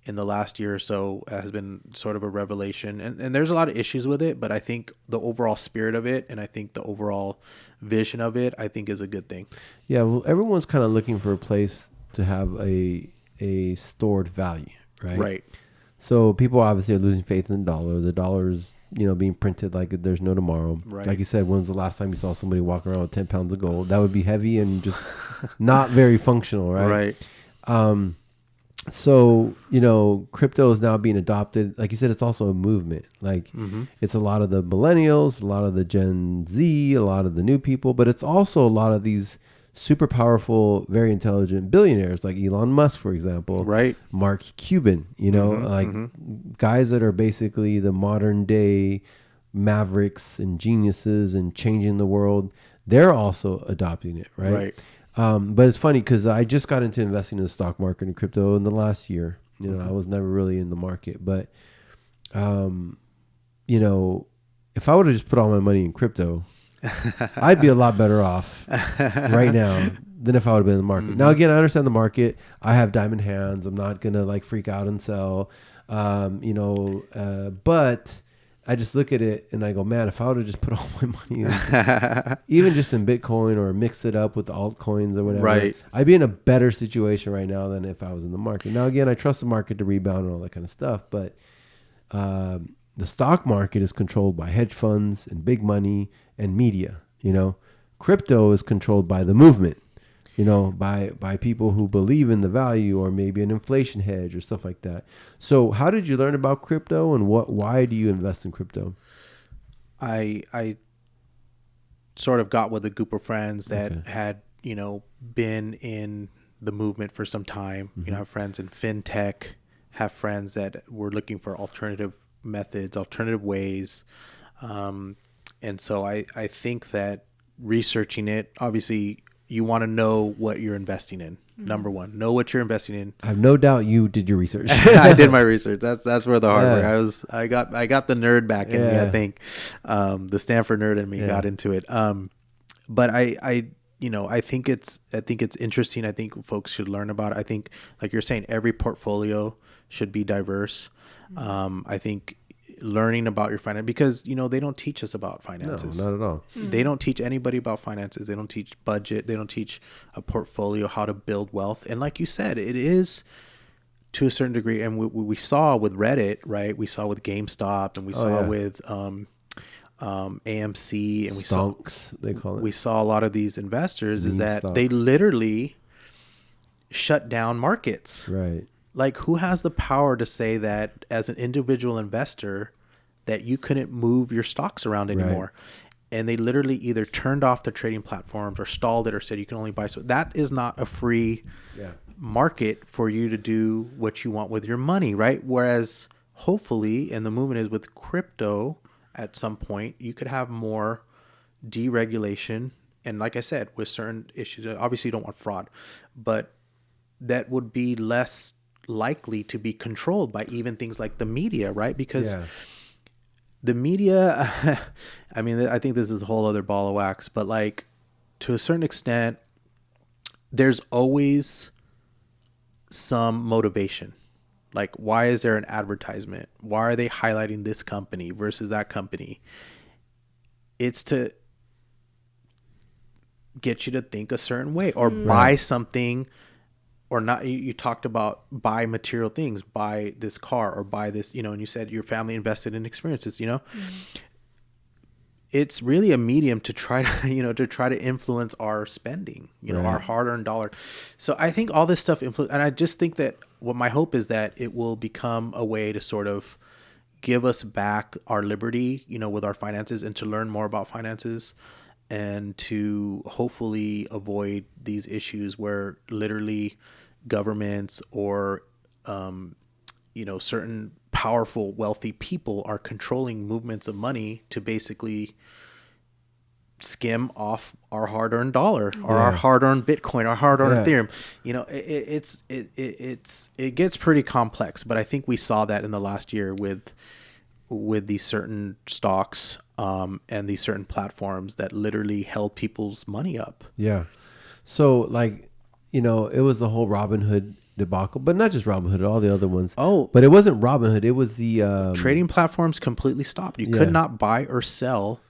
in the last year or so has been sort of a revelation. And there's a lot of issues with it, but I think the overall spirit of it, and I think the overall vision of it, I think is a good thing. Yeah, well, everyone's kind of looking for a place to have a stored value, right? Right. So people obviously are losing faith in the dollar. The dollar's, being printed like there's no tomorrow. Right. Like you said, when's the last time you saw somebody walk around with 10 pounds of gold? That would be heavy and just not very functional, right? Right. So, crypto is now being adopted. Like you said, it's also a movement. Like it's a lot of the millennials, a lot of the Gen Z, a lot of the new people, but it's also a lot of these super powerful, very intelligent billionaires like Elon Musk, for example. Right. Mark Cuban, guys that are basically the modern day mavericks and geniuses and changing the world. They're also adopting it, right? Right. But it's funny because I just got into investing in the stock market and crypto in the last year. I was never really in the market, but, if I would have just put all my money in crypto, I'd be a lot better off right now than if I would have been in the market. Now, again, I understand the market. I have diamond hands. I'm not going to freak out and sell, but I just look at it and I go, man, if I would have just put all my money in, even just in Bitcoin or mixed it up with the altcoins or whatever, right, I'd be in a better situation right now than if I was in the market. Now, again, I trust the market to rebound and all that kind of stuff, but the stock market is controlled by hedge funds and big money and media. Crypto is controlled by the movement, by people who believe in the value or maybe an inflation hedge or stuff like that. So how did you learn about crypto, and why do you invest in crypto? I sort of got with a group of friends that had, been in the movement for some time. I have friends in fintech, have friends that were looking for alternative methods, alternative ways. And so I think that researching it, obviously you want to know what you're investing in. Number one, know what you're investing in. I have no doubt you did your research. I did my research. That's where the hard work. I got the nerd back in me, I think. The Stanford nerd in me got into it. But I think it's interesting. I think folks should learn about it. I think, like you're saying, every portfolio should be diverse. I think learning about your finance, because they don't teach us about finances. No, not at all. They don't teach anybody about finances. They don't teach budget. They don't teach a portfolio, how to build wealth. And like you said, it is to a certain degree. And we saw with Reddit, right? We saw with GameStop, and we saw with AMC, and they call it. We saw a lot of these investors is that they literally shut down markets. Right. Like, who has the power to say that as an individual investor that you couldn't move your stocks around anymore? Right. And they literally either turned off the trading platforms or stalled it or said you can only buy. So that is not a free market for you to do what you want with your money, right? Whereas hopefully, and the movement is with crypto, at some point you could have more deregulation. And like I said, with certain issues, obviously you don't want fraud, but that would be less likely to be controlled by even things like the media, right? Because the media, I mean, I think this is a whole other ball of wax, but like to a certain extent, there's always some motivation. Like, why is there an advertisement? Why are they highlighting this company versus that company? It's to get you to think a certain way or buy something. Or not, you talked about buy material things, buy this car or buy this, and you said your family invested in experiences, It's really a medium to try to, influence our spending, our hard-earned dollar. So I think all this stuff influence, and I just think that what my hope is that it will become a way to sort of give us back our liberty, with our finances and to learn more about finances and to hopefully avoid these issues where literally governments or, certain powerful, wealthy people are controlling movements of money to basically skim off our hard-earned dollar or our hard-earned Bitcoin, our hard-earned Ethereum. It gets pretty complex, but I think we saw that in the last year with these certain stocks and these certain platforms that literally held people's money up. Yeah. So it was the whole Robinhood debacle, but not just Robinhood, all the other ones. Oh, but it wasn't Robinhood. It was the trading platforms completely stopped. You could not buy or sell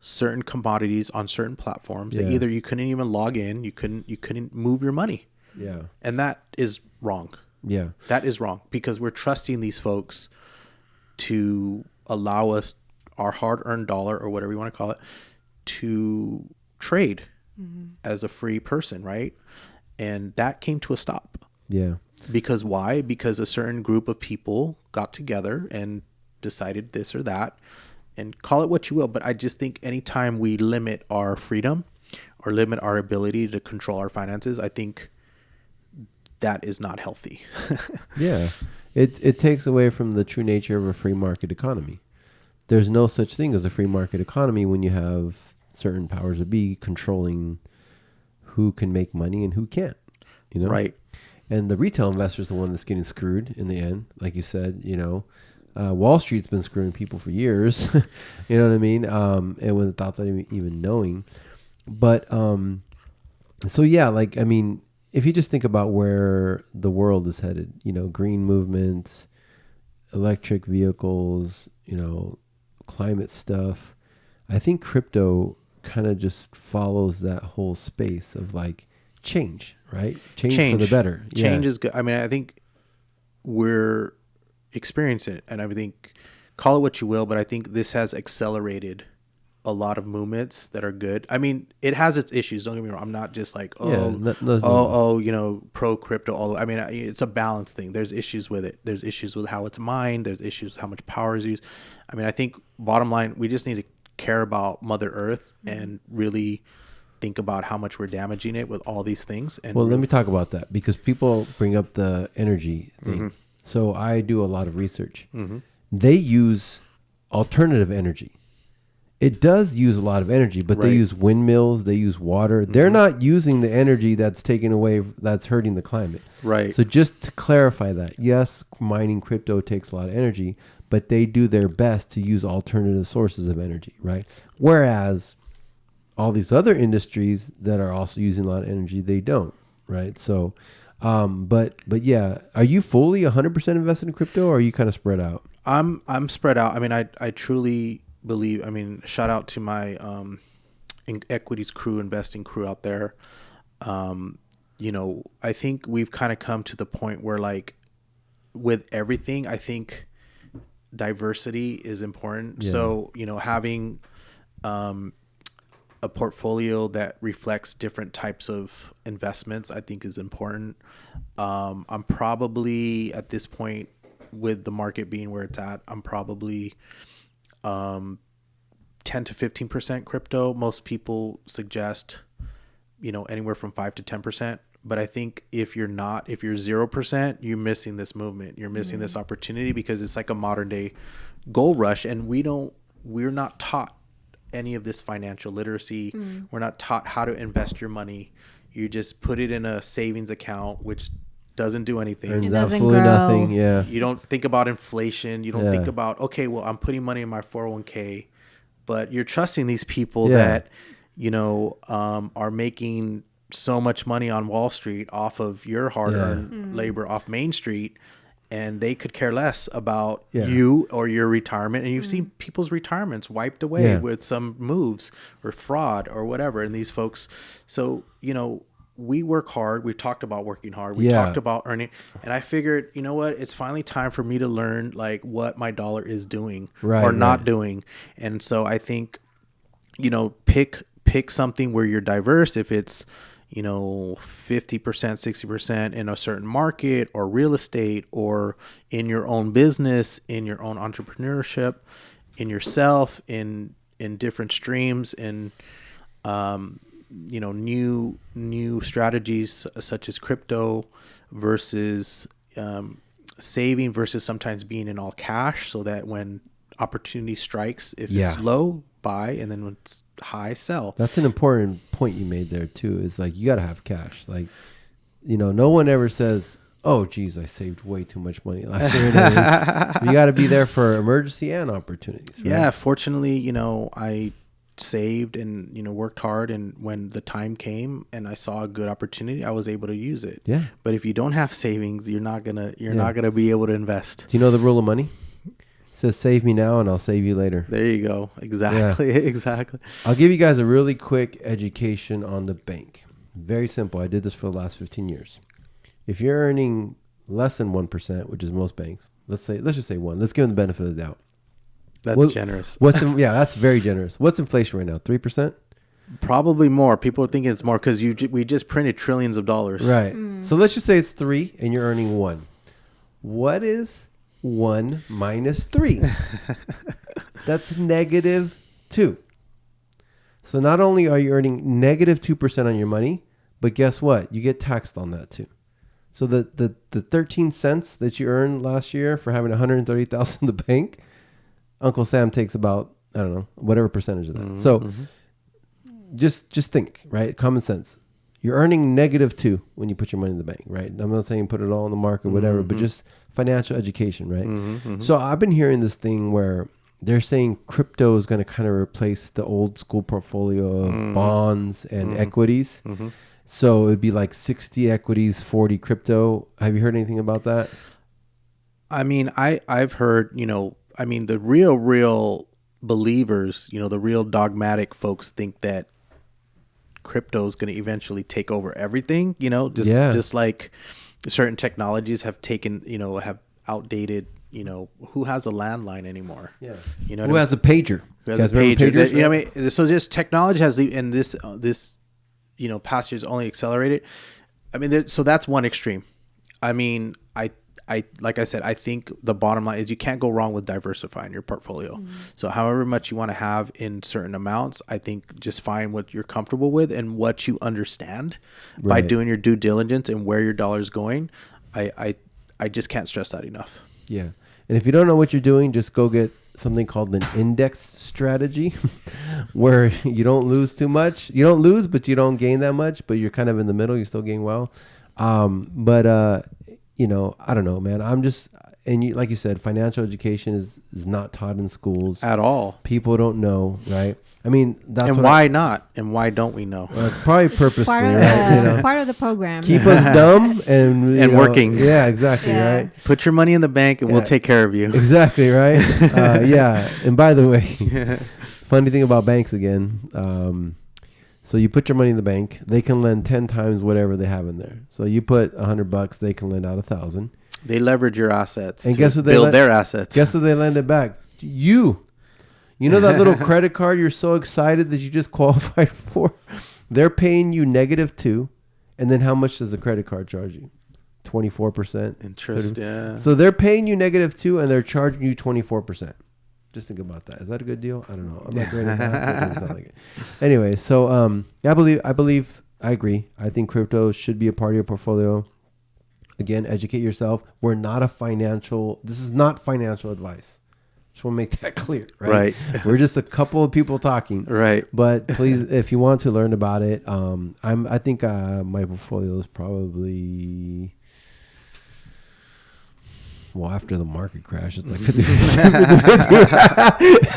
certain commodities on certain platforms. That either you couldn't even log in, you couldn't move your money. Yeah. And that is wrong. Yeah. That is wrong because we're trusting these folks to allow us our hard-earned dollar or whatever you want to call it to trade as a free person, right? And that came to a stop. Yeah. Because why? Because a certain group of people got together and decided this or that, and call it what you will. But I just think anytime we limit our freedom or limit our ability to control our finances, I think that is not healthy. Yeah. It takes away from the true nature of a free market economy. There's no such thing as a free market economy when you have certain powers that be controlling who can make money and who can't, Right. And the retail investor is the one that's getting screwed in the end. Like you said, Wall Street's been screwing people for years, you know what I mean? And without them even knowing. But, so yeah, if you just think about where the world is headed, green movements, electric vehicles, climate stuff, I think crypto kind of just follows that whole space of change, right? Change for the better. Change is good. I mean, I think we're experiencing it, and I think call it what you will, but I think this has accelerated a lot of movements that are good. I mean, it has its issues. Don't get me wrong. I'm not just pro crypto. I mean, it's a balance thing. There's issues with it. There's issues with how it's mined. There's issues with how much power is used. I mean, I think bottom line, we just need to care about Mother Earth and really think about how much we're damaging it with all these things. And let me talk about that because people bring up the energy thing. So I do a lot of research. They use alternative energy. It does use a lot of energy, but they use windmills, they use water. They're not using the energy that's taken away, that's hurting the climate. Right. So just to clarify that, yes, mining crypto takes a lot of energy, but they do their best to use alternative sources of energy, right? Whereas all these other industries that are also using a lot of energy, they don't, right? So, but yeah, are you fully 100% invested in crypto, or are you kind of spread out? I'm spread out. I mean, I truly believe, shout out to my equities crew, investing crew out there. I think we've kind of come to the point where with everything, I think diversity is important. So, having a portfolio that reflects different types of investments, I think is important. I'm probably at this point, with the market being where it's at, I'm probably 10 to 15% crypto. Most people suggest, anywhere from 5 to 10%. But I think if you're 0%, you're missing this movement. You're missing this opportunity, because it's like a modern day gold rush, and we're not taught any of this financial literacy. We're not taught how to invest your money. You just put it in a savings account, which doesn't do anything. Earns absolutely nothing. Yeah. You don't think about inflation. You don't think about, okay, well, I'm putting money in my 401k, but you're trusting these people that, are making so much money on Wall Street off of your hard-earned labor off Main Street, and they could care less about you or your retirement. And you've seen people's retirements wiped away with some moves or fraud or whatever. And these folks, so, we work hard. We've talked about working hard. We talked about earning. And I figured, you know what? It's finally time for me to learn like what my dollar is doing or not doing. And so I think, pick something where you're diverse. If it's, 50%, 60% in a certain market or real estate, or in your own business, in your own entrepreneurship, in yourself, in different streams, and, new strategies such as crypto versus, saving versus sometimes being in all cash, so that when opportunity strikes, if it's low, buy, and then when it's high, sell. That's an important point you made there too, is like, you got to have cash. Like, no one ever says, oh geez, I saved way too much money last year. You got to be there for emergency and opportunities, right? Yeah, fortunately, I saved and worked hard, and when the time came and I saw a good opportunity, I was able to use it. Yeah. But if you don't have savings, you're not gonna be able to invest. Do you know the rule of money? It says, save me now and I'll save you later. There you go. Exactly. Exactly. I'll give you guys a really quick education on the bank. Very simple. I did this for the last 15 years. If you're earning less than 1%, which is most banks, let's just say 1. Let's give them the benefit of the doubt. That's generous. That's very generous. What's inflation right now? 3%? Probably more. People are thinking it's more because we just printed trillions of dollars. Right. So let's just say it's 3 and you're earning 1. What is 1 minus 3? That's -2. So not only are you earning -2% on your money, but guess what? You get taxed on that too. So the 13 cents that you earned last year for having 130,000 in the bank, Uncle Sam takes about, I don't know, whatever percentage of that. So just think, right? Common sense. You're earning -2 when you put your money in the bank, right? I'm not saying put it all in the market, whatever, but just financial education, right? So I've been hearing this thing where they're saying crypto is going to kind of replace the old school portfolio of bonds and equities. So it'd be like 60 equities, 40 crypto. Have you heard anything about that? I mean, I've heard, the real believers, the real dogmatic folks think that crypto is going to eventually take over everything, just like certain technologies have taken, have outdated, who has a landline anymore? Yeah. Who has a pager? Who has a pager? So just technology has, and this past year's only accelerated. I mean, so that's one extreme. I mean, I like I said, I think the bottom line is you can't go wrong with diversifying your portfolio. So however much you want to have in certain amounts, I think just find what you're comfortable with and what you understand by doing your due diligence and where your dollar's going. I just can't stress that enough. Yeah. And if you don't know what you're doing, just go get something called an indexed strategy where you don't lose too much. You don't lose, but you don't gain that much, but you're kind of in the middle. You still gain well. I don't know, man. Like you said, financial education is not taught in schools at all. People don't know, right? I mean, that's why not? And why don't we know? Well, it's probably purposely, part of the program. Keep us dumb and working. Yeah, exactly, right? Put your money in the bank and we'll take care of you. Exactly, right? And by the way, funny thing about banks again. So you put your money in the bank, they can lend 10 times whatever they have in there. So you put $100, they can lend out 1,000. They leverage your assets and to guess what they build their assets. Guess what they lend it back? You know that little credit card you're so excited that you just qualified for? They're paying you -2, and then how much does the credit card charge you? 24% interest. 30. Yeah. So they're paying you -2, and they're charging you 24%. Just think about that. Is that a good deal? I don't know. I'm not great at that. It doesn't sound like it. Anyway, so I agree. I think crypto should be a part of your portfolio. Again, educate yourself. This is not financial advice. Just want to make that clear, right? We're just a couple of people talking, right? But please, if you want to learn about it, I think my portfolio is probably, well, after the market crash, it's like 50%.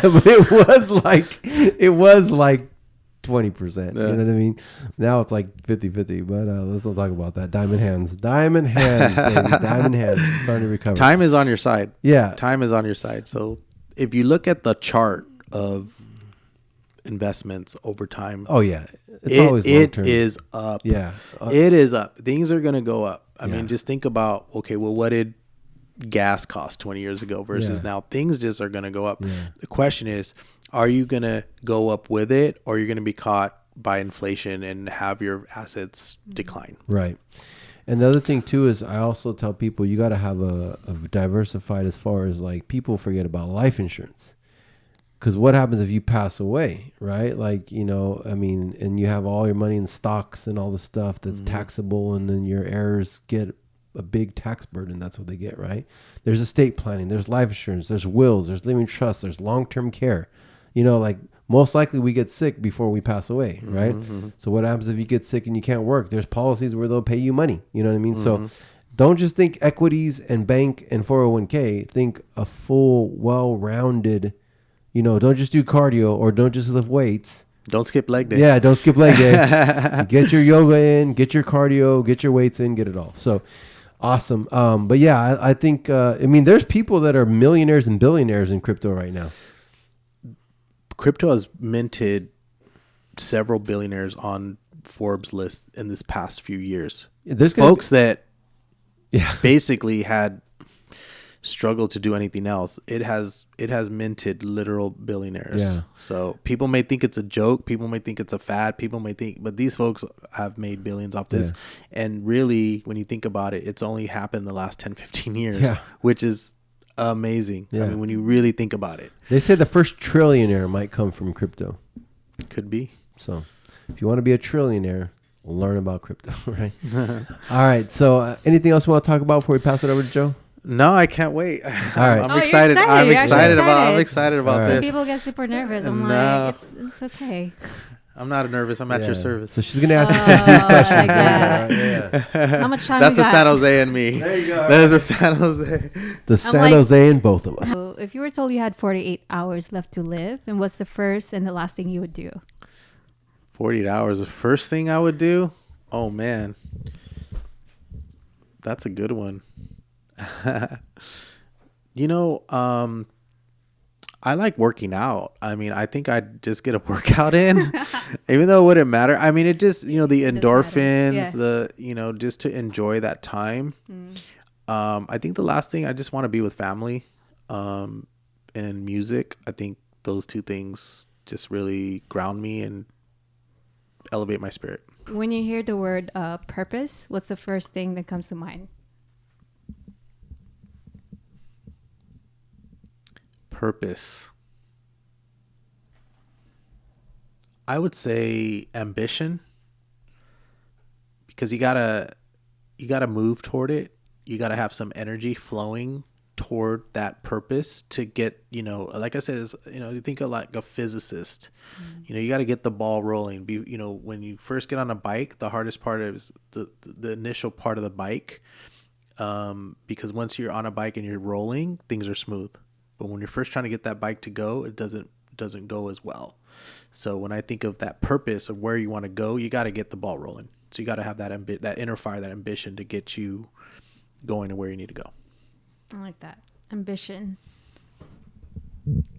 But it was like 20%. You know what I mean? Now it's like 50-50. But let's not talk about that. Diamond hands, baby. Diamond hands. It's starting to recover. Time is on your side. Yeah, time is on your side. So if you look at the chart of investments over time, it's always long-term. It is up. Yeah, it is up. Things are gonna go up. I mean, just think about what did gas cost 20 years ago versus now? Things just are gonna go up. The question is, are you gonna go up with it, or you're gonna be caught by inflation and have your assets decline? Right. And the other thing too is, I also tell people you got to have a diversified, as far as like, people forget about life insurance. Because what happens if you pass away, right? Like, I mean, and you have all your money in stocks and all the stuff that's taxable, and then your heirs get a big tax burden. That's what they get, right? There's estate planning, there's life insurance, there's wills, there's living trusts, there's long-term care. Like, most likely we get sick before we pass away, right? So what happens if you get sick and you can't work? There's policies where they'll pay you money. You know what I mean? So don't just think equities and bank and 401k. Think a full, well-rounded, don't just do cardio, or don't just lift weights. Don't skip leg day. Yeah, don't skip leg day. Get your yoga in, get your cardio, get your weights in, get it all. So awesome. But yeah, I think, there's people that are millionaires and billionaires in crypto right now. Crypto has minted several billionaires on Forbes list in this past few years. There's folks that basically had struggled to do anything else. It has minted literal billionaires. Yeah. So people may think it's a joke. People may think it's a fad. People may think, but these folks have made billions off this. Yeah. And really, when you think about it, it's only happened the last 10, 15 years, which is amazing. I mean, when you really think about it. They say the first trillionaire might come from crypto. Could be. So if you want to be a trillionaire, learn about crypto, right? All right. So anything else you want to talk about before we pass it over to Joe? No, I can't wait. All right. I'm excited. I'm excited about Some this. people get super nervous. I'm like, it's okay. I'm not nervous. I'm at your service. So she's going to ask you some deep questions. How much time That's we the got? San Jose and me. There you go. There's the San Jose. The San Jose and both of us. So if you were told you had 48 hours left to live, and what's the first and the last thing you would do? 48 hours. The first thing I would do? Oh, man. That's a good one. I like working out. I mean, I think I'd just get a workout in, even though it wouldn't matter. I mean, it just, the endorphins, just to enjoy that time. I think the last thing, I just want to be with family, and music. I think those two things just really ground me and elevate my spirit. When you hear the word purpose, what's the first thing that comes to mind? Purpose. I would say ambition, because you gotta move toward it. You gotta have some energy flowing toward that purpose to get, like I said, you think of like a physicist. You gotta get the ball rolling. When you first get on a bike, the hardest part is the initial part of the bike, because once you're on a bike and you're rolling, things are smooth. But when you're first trying to get that bike to go, it doesn't go as well. So when I think of that purpose of where you want to go, you got to get the ball rolling. So you got to have that inner fire, that ambition to get you going to where you need to go. I like that. Ambition.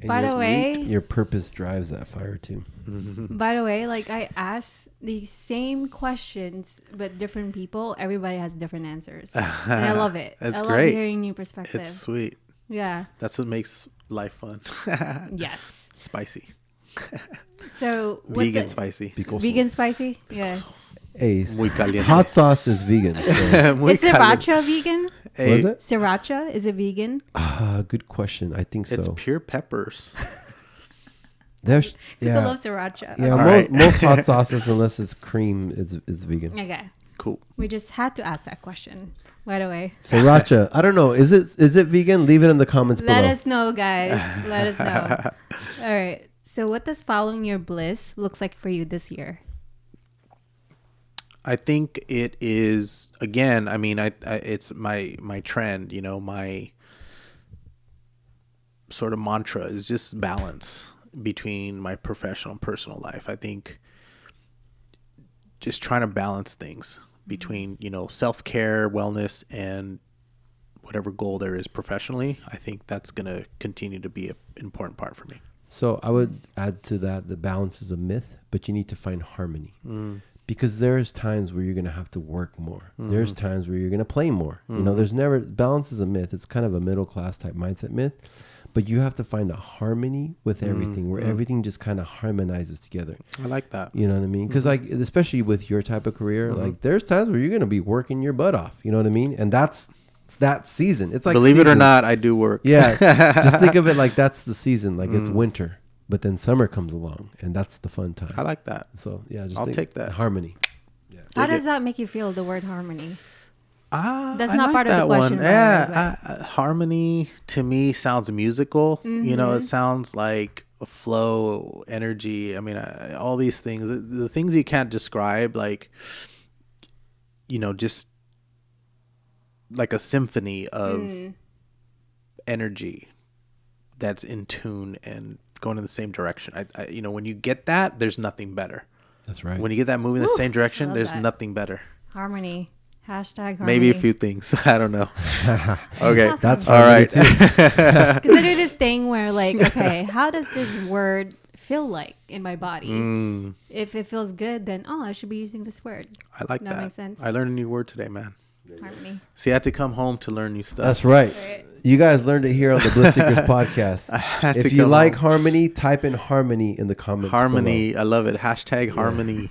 By the way, your purpose drives that fire too. By the way, like I asked the same questions, but different people. Everybody has different answers, and I love it. That's I great. love hearing new perspectives. It's sweet. Yeah. That's what makes life fun. Yes. Spicy. So vegan spicy. Vegan spicy. Yeah. Hey, muy caliente. hot sauce is vegan. So. Is sriracha vegan? Hey. Was it? Sriracha, is it vegan? Good question. I think so. It's pure peppers. There's Because I love sriracha. Yeah, most hot sauces, unless it's cream, it's vegan. Okay. Cool. We just had to ask that question. By the way. Sriracha. I don't know. Is it vegan? Leave it in the comments below. Let us know, guys. Let us know. All right. So what does following your bliss looks like for you this year? I think it is, again, I mean, it's my trend, you know, my sort of mantra is just balance between my professional and personal life. I think just trying to balance things between, you know, self-care, wellness, and whatever goal there is professionally. I think that's going to continue to be an important part for me. So I would add to that, the balance is a myth, but you need to find harmony. Because there's times where you're going to have to work more. There's times where you're going to play more. You know, there's never, balance is a myth. It's kind of a middle class type mindset myth, but you have to find a harmony with everything where everything just kind of harmonizes together. I like that. You know what I mean? Because like, especially with your type of career, like there's times where you're going to be working your butt off. You know what I mean? And that's that season. It's like, believe it or not, I do work. Yeah. Just think of it like that's the season. Like it's winter. But then summer comes along, and that's the fun time. I like that. So yeah, just I'll take that. Harmony. Yeah. How does that make you feel? The word harmony. That's I not like part of the question. One. Yeah, harmony to me sounds musical. You know, it sounds like a flow, energy. I mean, all these things, the things you can't describe, like, you know, just like a symphony of energy that's in tune and going in the same direction. I you know, when you get that, there's nothing better. That's right. When you get that moving in the same direction, there's nothing better. Harmony. Hashtag harmony. Maybe a few things. I don't know. Okay. Awesome. That's all right. Because I do this thing where like, okay, how does this word feel like in my body? If it feels good, then, I should be using this word. I like that. That makes sense. I learned a new word today, man. Harmony. See, I had to come home to learn new stuff. That's right. You guys learned it here on the Bliss Seekers podcast. If you like harmony, type in harmony in the comments. Harmony. below. I love it. Hashtag harmony.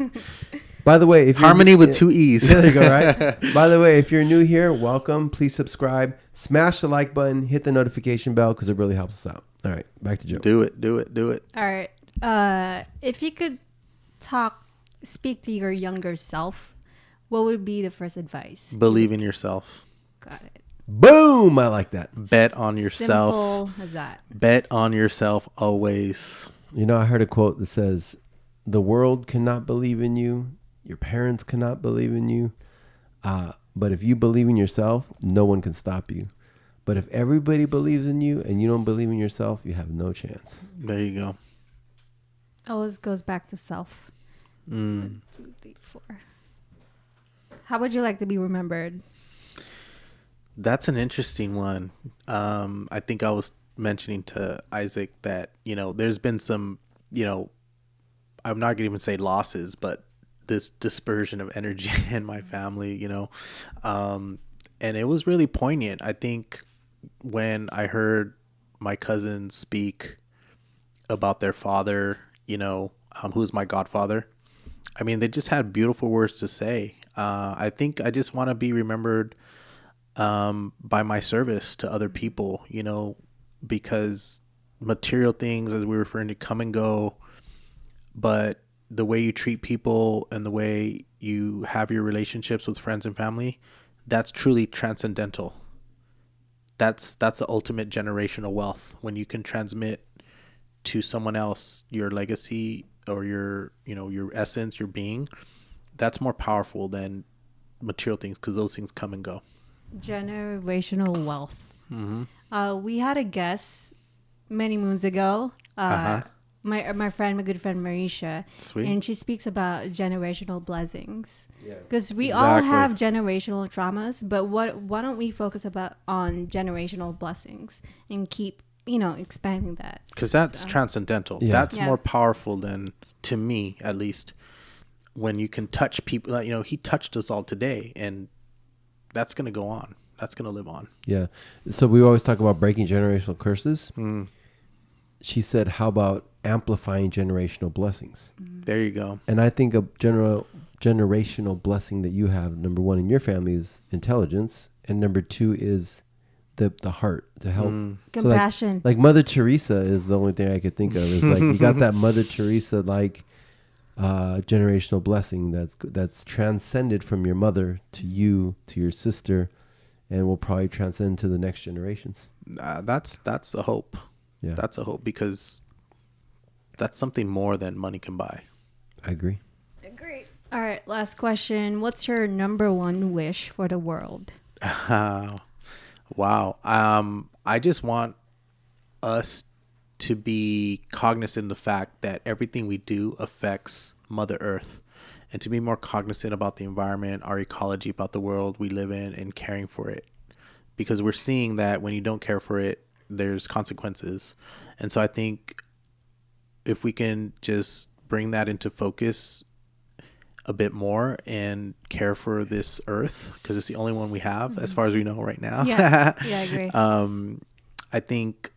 By the way, if harmony with 2 E's. There you go, right? By the way, if you're new here, welcome. Please subscribe. Smash the like button. Hit the notification bell because it really helps us out. All right. Back to Joe. Do it. All right. If you could speak to your younger self, what would be the first advice? Believe in yourself. Got it. Boom. I like that. Bet on yourself. Simple as that. Bet on yourself always. You know, I heard a quote that says, the world cannot believe in you. Your parents cannot believe in you. But if you believe in yourself, no one can stop you. But if everybody believes in you and you don't believe in yourself, you have no chance. There you go. Always goes back to self. 1, 2, 3, 4. How would you like to be remembered? That's an interesting one. I think I was mentioning to Isaac that, you know, there's been some, you know, I'm not going to even say losses, but this dispersion of energy in my family, you know, and it was really poignant. I think when I heard my cousins speak about their father, you know, who's my godfather, I mean, they just had beautiful words to say. I think I just want to be remembered by my service to other people, you know, because material things, as we were referring to, come and go, but the way you treat people and the way you have your relationships with friends and family, that's truly transcendental. That's the ultimate generational wealth, when you can transmit to someone else your legacy or your, you know, your essence, your being. That's more powerful than material things, because those things come and go. Generational wealth. We had a guest many moons ago. My friend, my good friend Marisha. Sweet. And she speaks about generational blessings. Because we all have generational traumas, but why don't we focus on generational blessings and keep expanding that. Because that's transcendental. Yeah. That's more powerful than, to me at least, when you can touch people. He touched us all today, and that's going to go on. That's going to live on. Yeah. So we always talk about breaking generational curses. She said, how about amplifying generational blessings? There you go. And I think a generational blessing that you have, number one in your family, is intelligence, and number two is the heart to help. Compassion. So like Mother Teresa is the only thing I could think of. Is like you got that Mother Teresa like generational blessing that's transcended from your mother to you, to your sister, and will probably transcend to the next generations. That's a hope. Yeah, that's a hope, because that's something more than money can buy. I agree. All right, last question. What's your number one wish for the world? Wow. I just want us to be cognizant of the fact that everything we do affects Mother Earth, and to be more cognizant about the environment, our ecology, about the world we live in, and caring for it. Because we're seeing that when you don't care for it, there's consequences. And so I think if we can just bring that into focus a bit more and care for this earth, because it's the only one we have as far as we know right now. Yeah, I agree. I think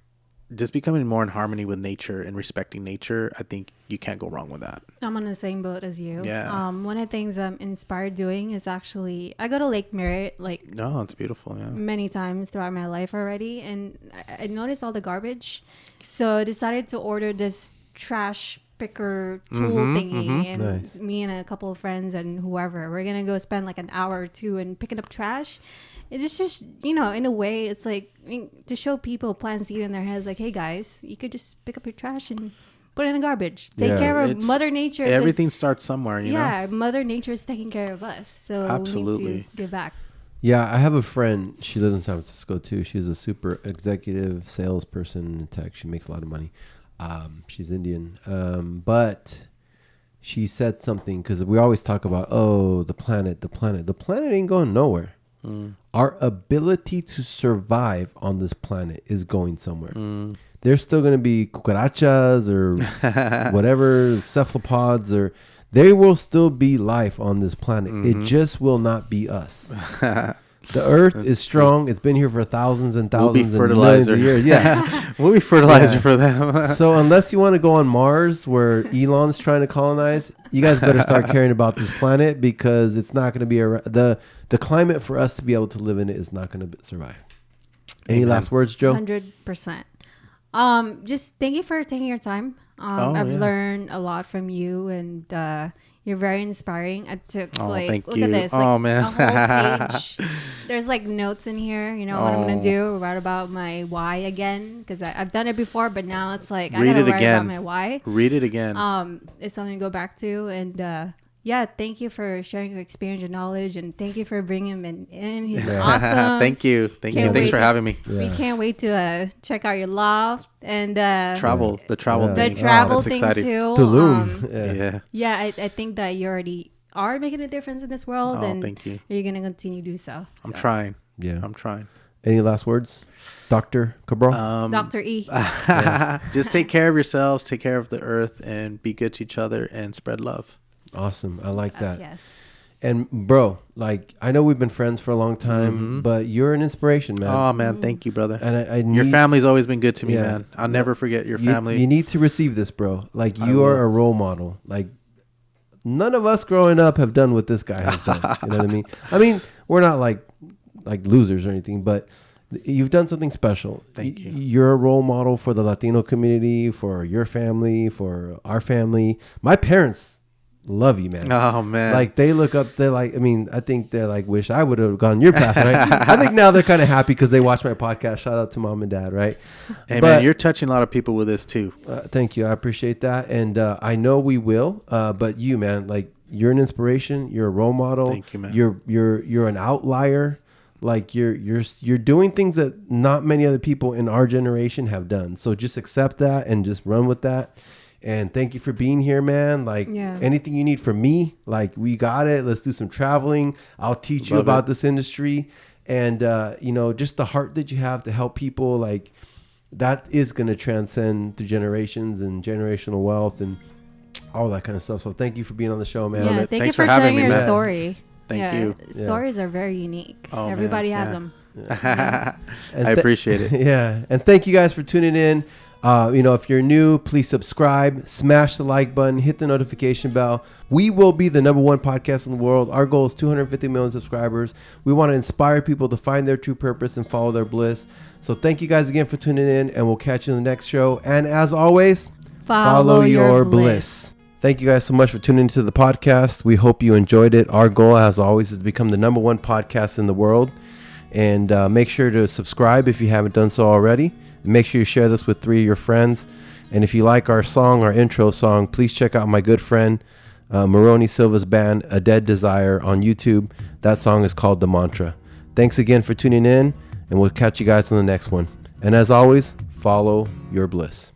just becoming more in harmony with nature and respecting nature, I think you can't go wrong with that. I'm on the same boat as you. Yeah. One of the things I'm inspired doing is actually, I go to Lake Merritt No, it's beautiful. Yeah. many times throughout my life already, and I noticed all the garbage, so I decided to order this trash picker tool thingy, and Nice. me and a couple of friends and whoever, we're gonna go spend like an hour or two and picking up trash. It's just, in a way, it's like, to show people, plant seed in their heads, like, hey guys, you could just pick up your trash and put it in the garbage. Take care of Mother Nature. Everything starts somewhere, you know? Yeah, Mother Nature is taking care of us, so Absolutely. we need to give back. Yeah, I have a friend. She lives in San Francisco too. She's a super executive salesperson in tech. She makes a lot of money. She's Indian, but she said something, because we always talk about, the planet. The planet ain't going nowhere. Our ability to survive on this planet is going somewhere. There's still going to be cucarachas or whatever, cephalopods, or there will still be life on this planet. It just will not be us. The earth is strong. It's been here for thousands and thousands and millions of years. Yeah. We'll be fertilizer for them. So unless you want to go on Mars, where Elon's trying to colonize, you guys better start caring about this planet, because it's not going to be the climate for us to be able to live in it is not going to survive. Any last words, Joe? 100%. Just thank you for taking your time. I've learned a lot from you, and you're very inspiring. I took look at this. Man. A whole page. There's notes in here. What I'm gonna do? Write about my why again, because I've done it before, but now it's like I gotta write about my why. Read it again. It's something to go back to, and thank you for sharing your experience and knowledge, and thank you for bringing him in. He's awesome. Thank you. Thanks for having me. We can't wait to check out your loft and the travel thing. That's Thing exciting. too. Tulum. I think that you already are making a difference in this world, and thank you. You're gonna continue to do so. I'm trying. Yeah, I'm trying. Any last words, Dr. Cabral? Dr. E. Just take care of yourselves, take care of the earth, and be good to each other, and spread love. Awesome. I like that. Yes. And bro, I know we've been friends for a long time, but you're an inspiration, man. Oh man, thank you, brother. And I need, your family's always been good to me, man. I'll never forget your family. You need to receive this, bro. You are a role model. None of us growing up have done what this guy has done. You know what I mean? I mean, we're not like losers or anything, but you've done something special. Thank you. You're a role model for the Latino community, for your family, for our family. My parents love you, man. Oh man. They look up, I think they're wish I would have gone your path, right? I think now they're kind of happy because they watch my podcast. Shout out to mom and dad, right? Hey man, you're touching a lot of people with this too. Thank you. I appreciate that. And I know we will, but you, man, you're an inspiration. You're a role model. Thank you, man. You're an outlier. You're doing things that not many other people in our generation have done. So just accept that and just run with that. And thank you for being here, man. Anything you need from me, we got it. Let's do some traveling. I'll teach you about this industry. And, just the heart that you have to help people. that is going to transcend through generations and generational wealth and all that kind of stuff. So thank you for being on the show, man. Yeah, thank you for sharing your story. Thank you. Stories are very unique. Everybody has them. I appreciate it. Yeah. And thank you guys for tuning in. If you're new, please subscribe, smash the like button, hit the notification bell. We will be the #1 podcast in the world. Our goal is 250 million subscribers. We want to inspire people to find their true purpose and follow their bliss. So thank you guys again for tuning in, and we'll catch you in the next show. And as always, follow your bliss. Thank you guys so much for tuning into the podcast. We hope you enjoyed it. Our goal, as always, is to become the #1 podcast in the world. And make sure to subscribe if you haven't done so already. And make sure you share this with 3 of your friends. And if you like our song, our intro song, please check out my good friend Maroni Silva's band, A Dead Desire, on YouTube. That song is called The Mantra. Thanks again for tuning in, and we'll catch you guys on the next one. And as always, follow your bliss.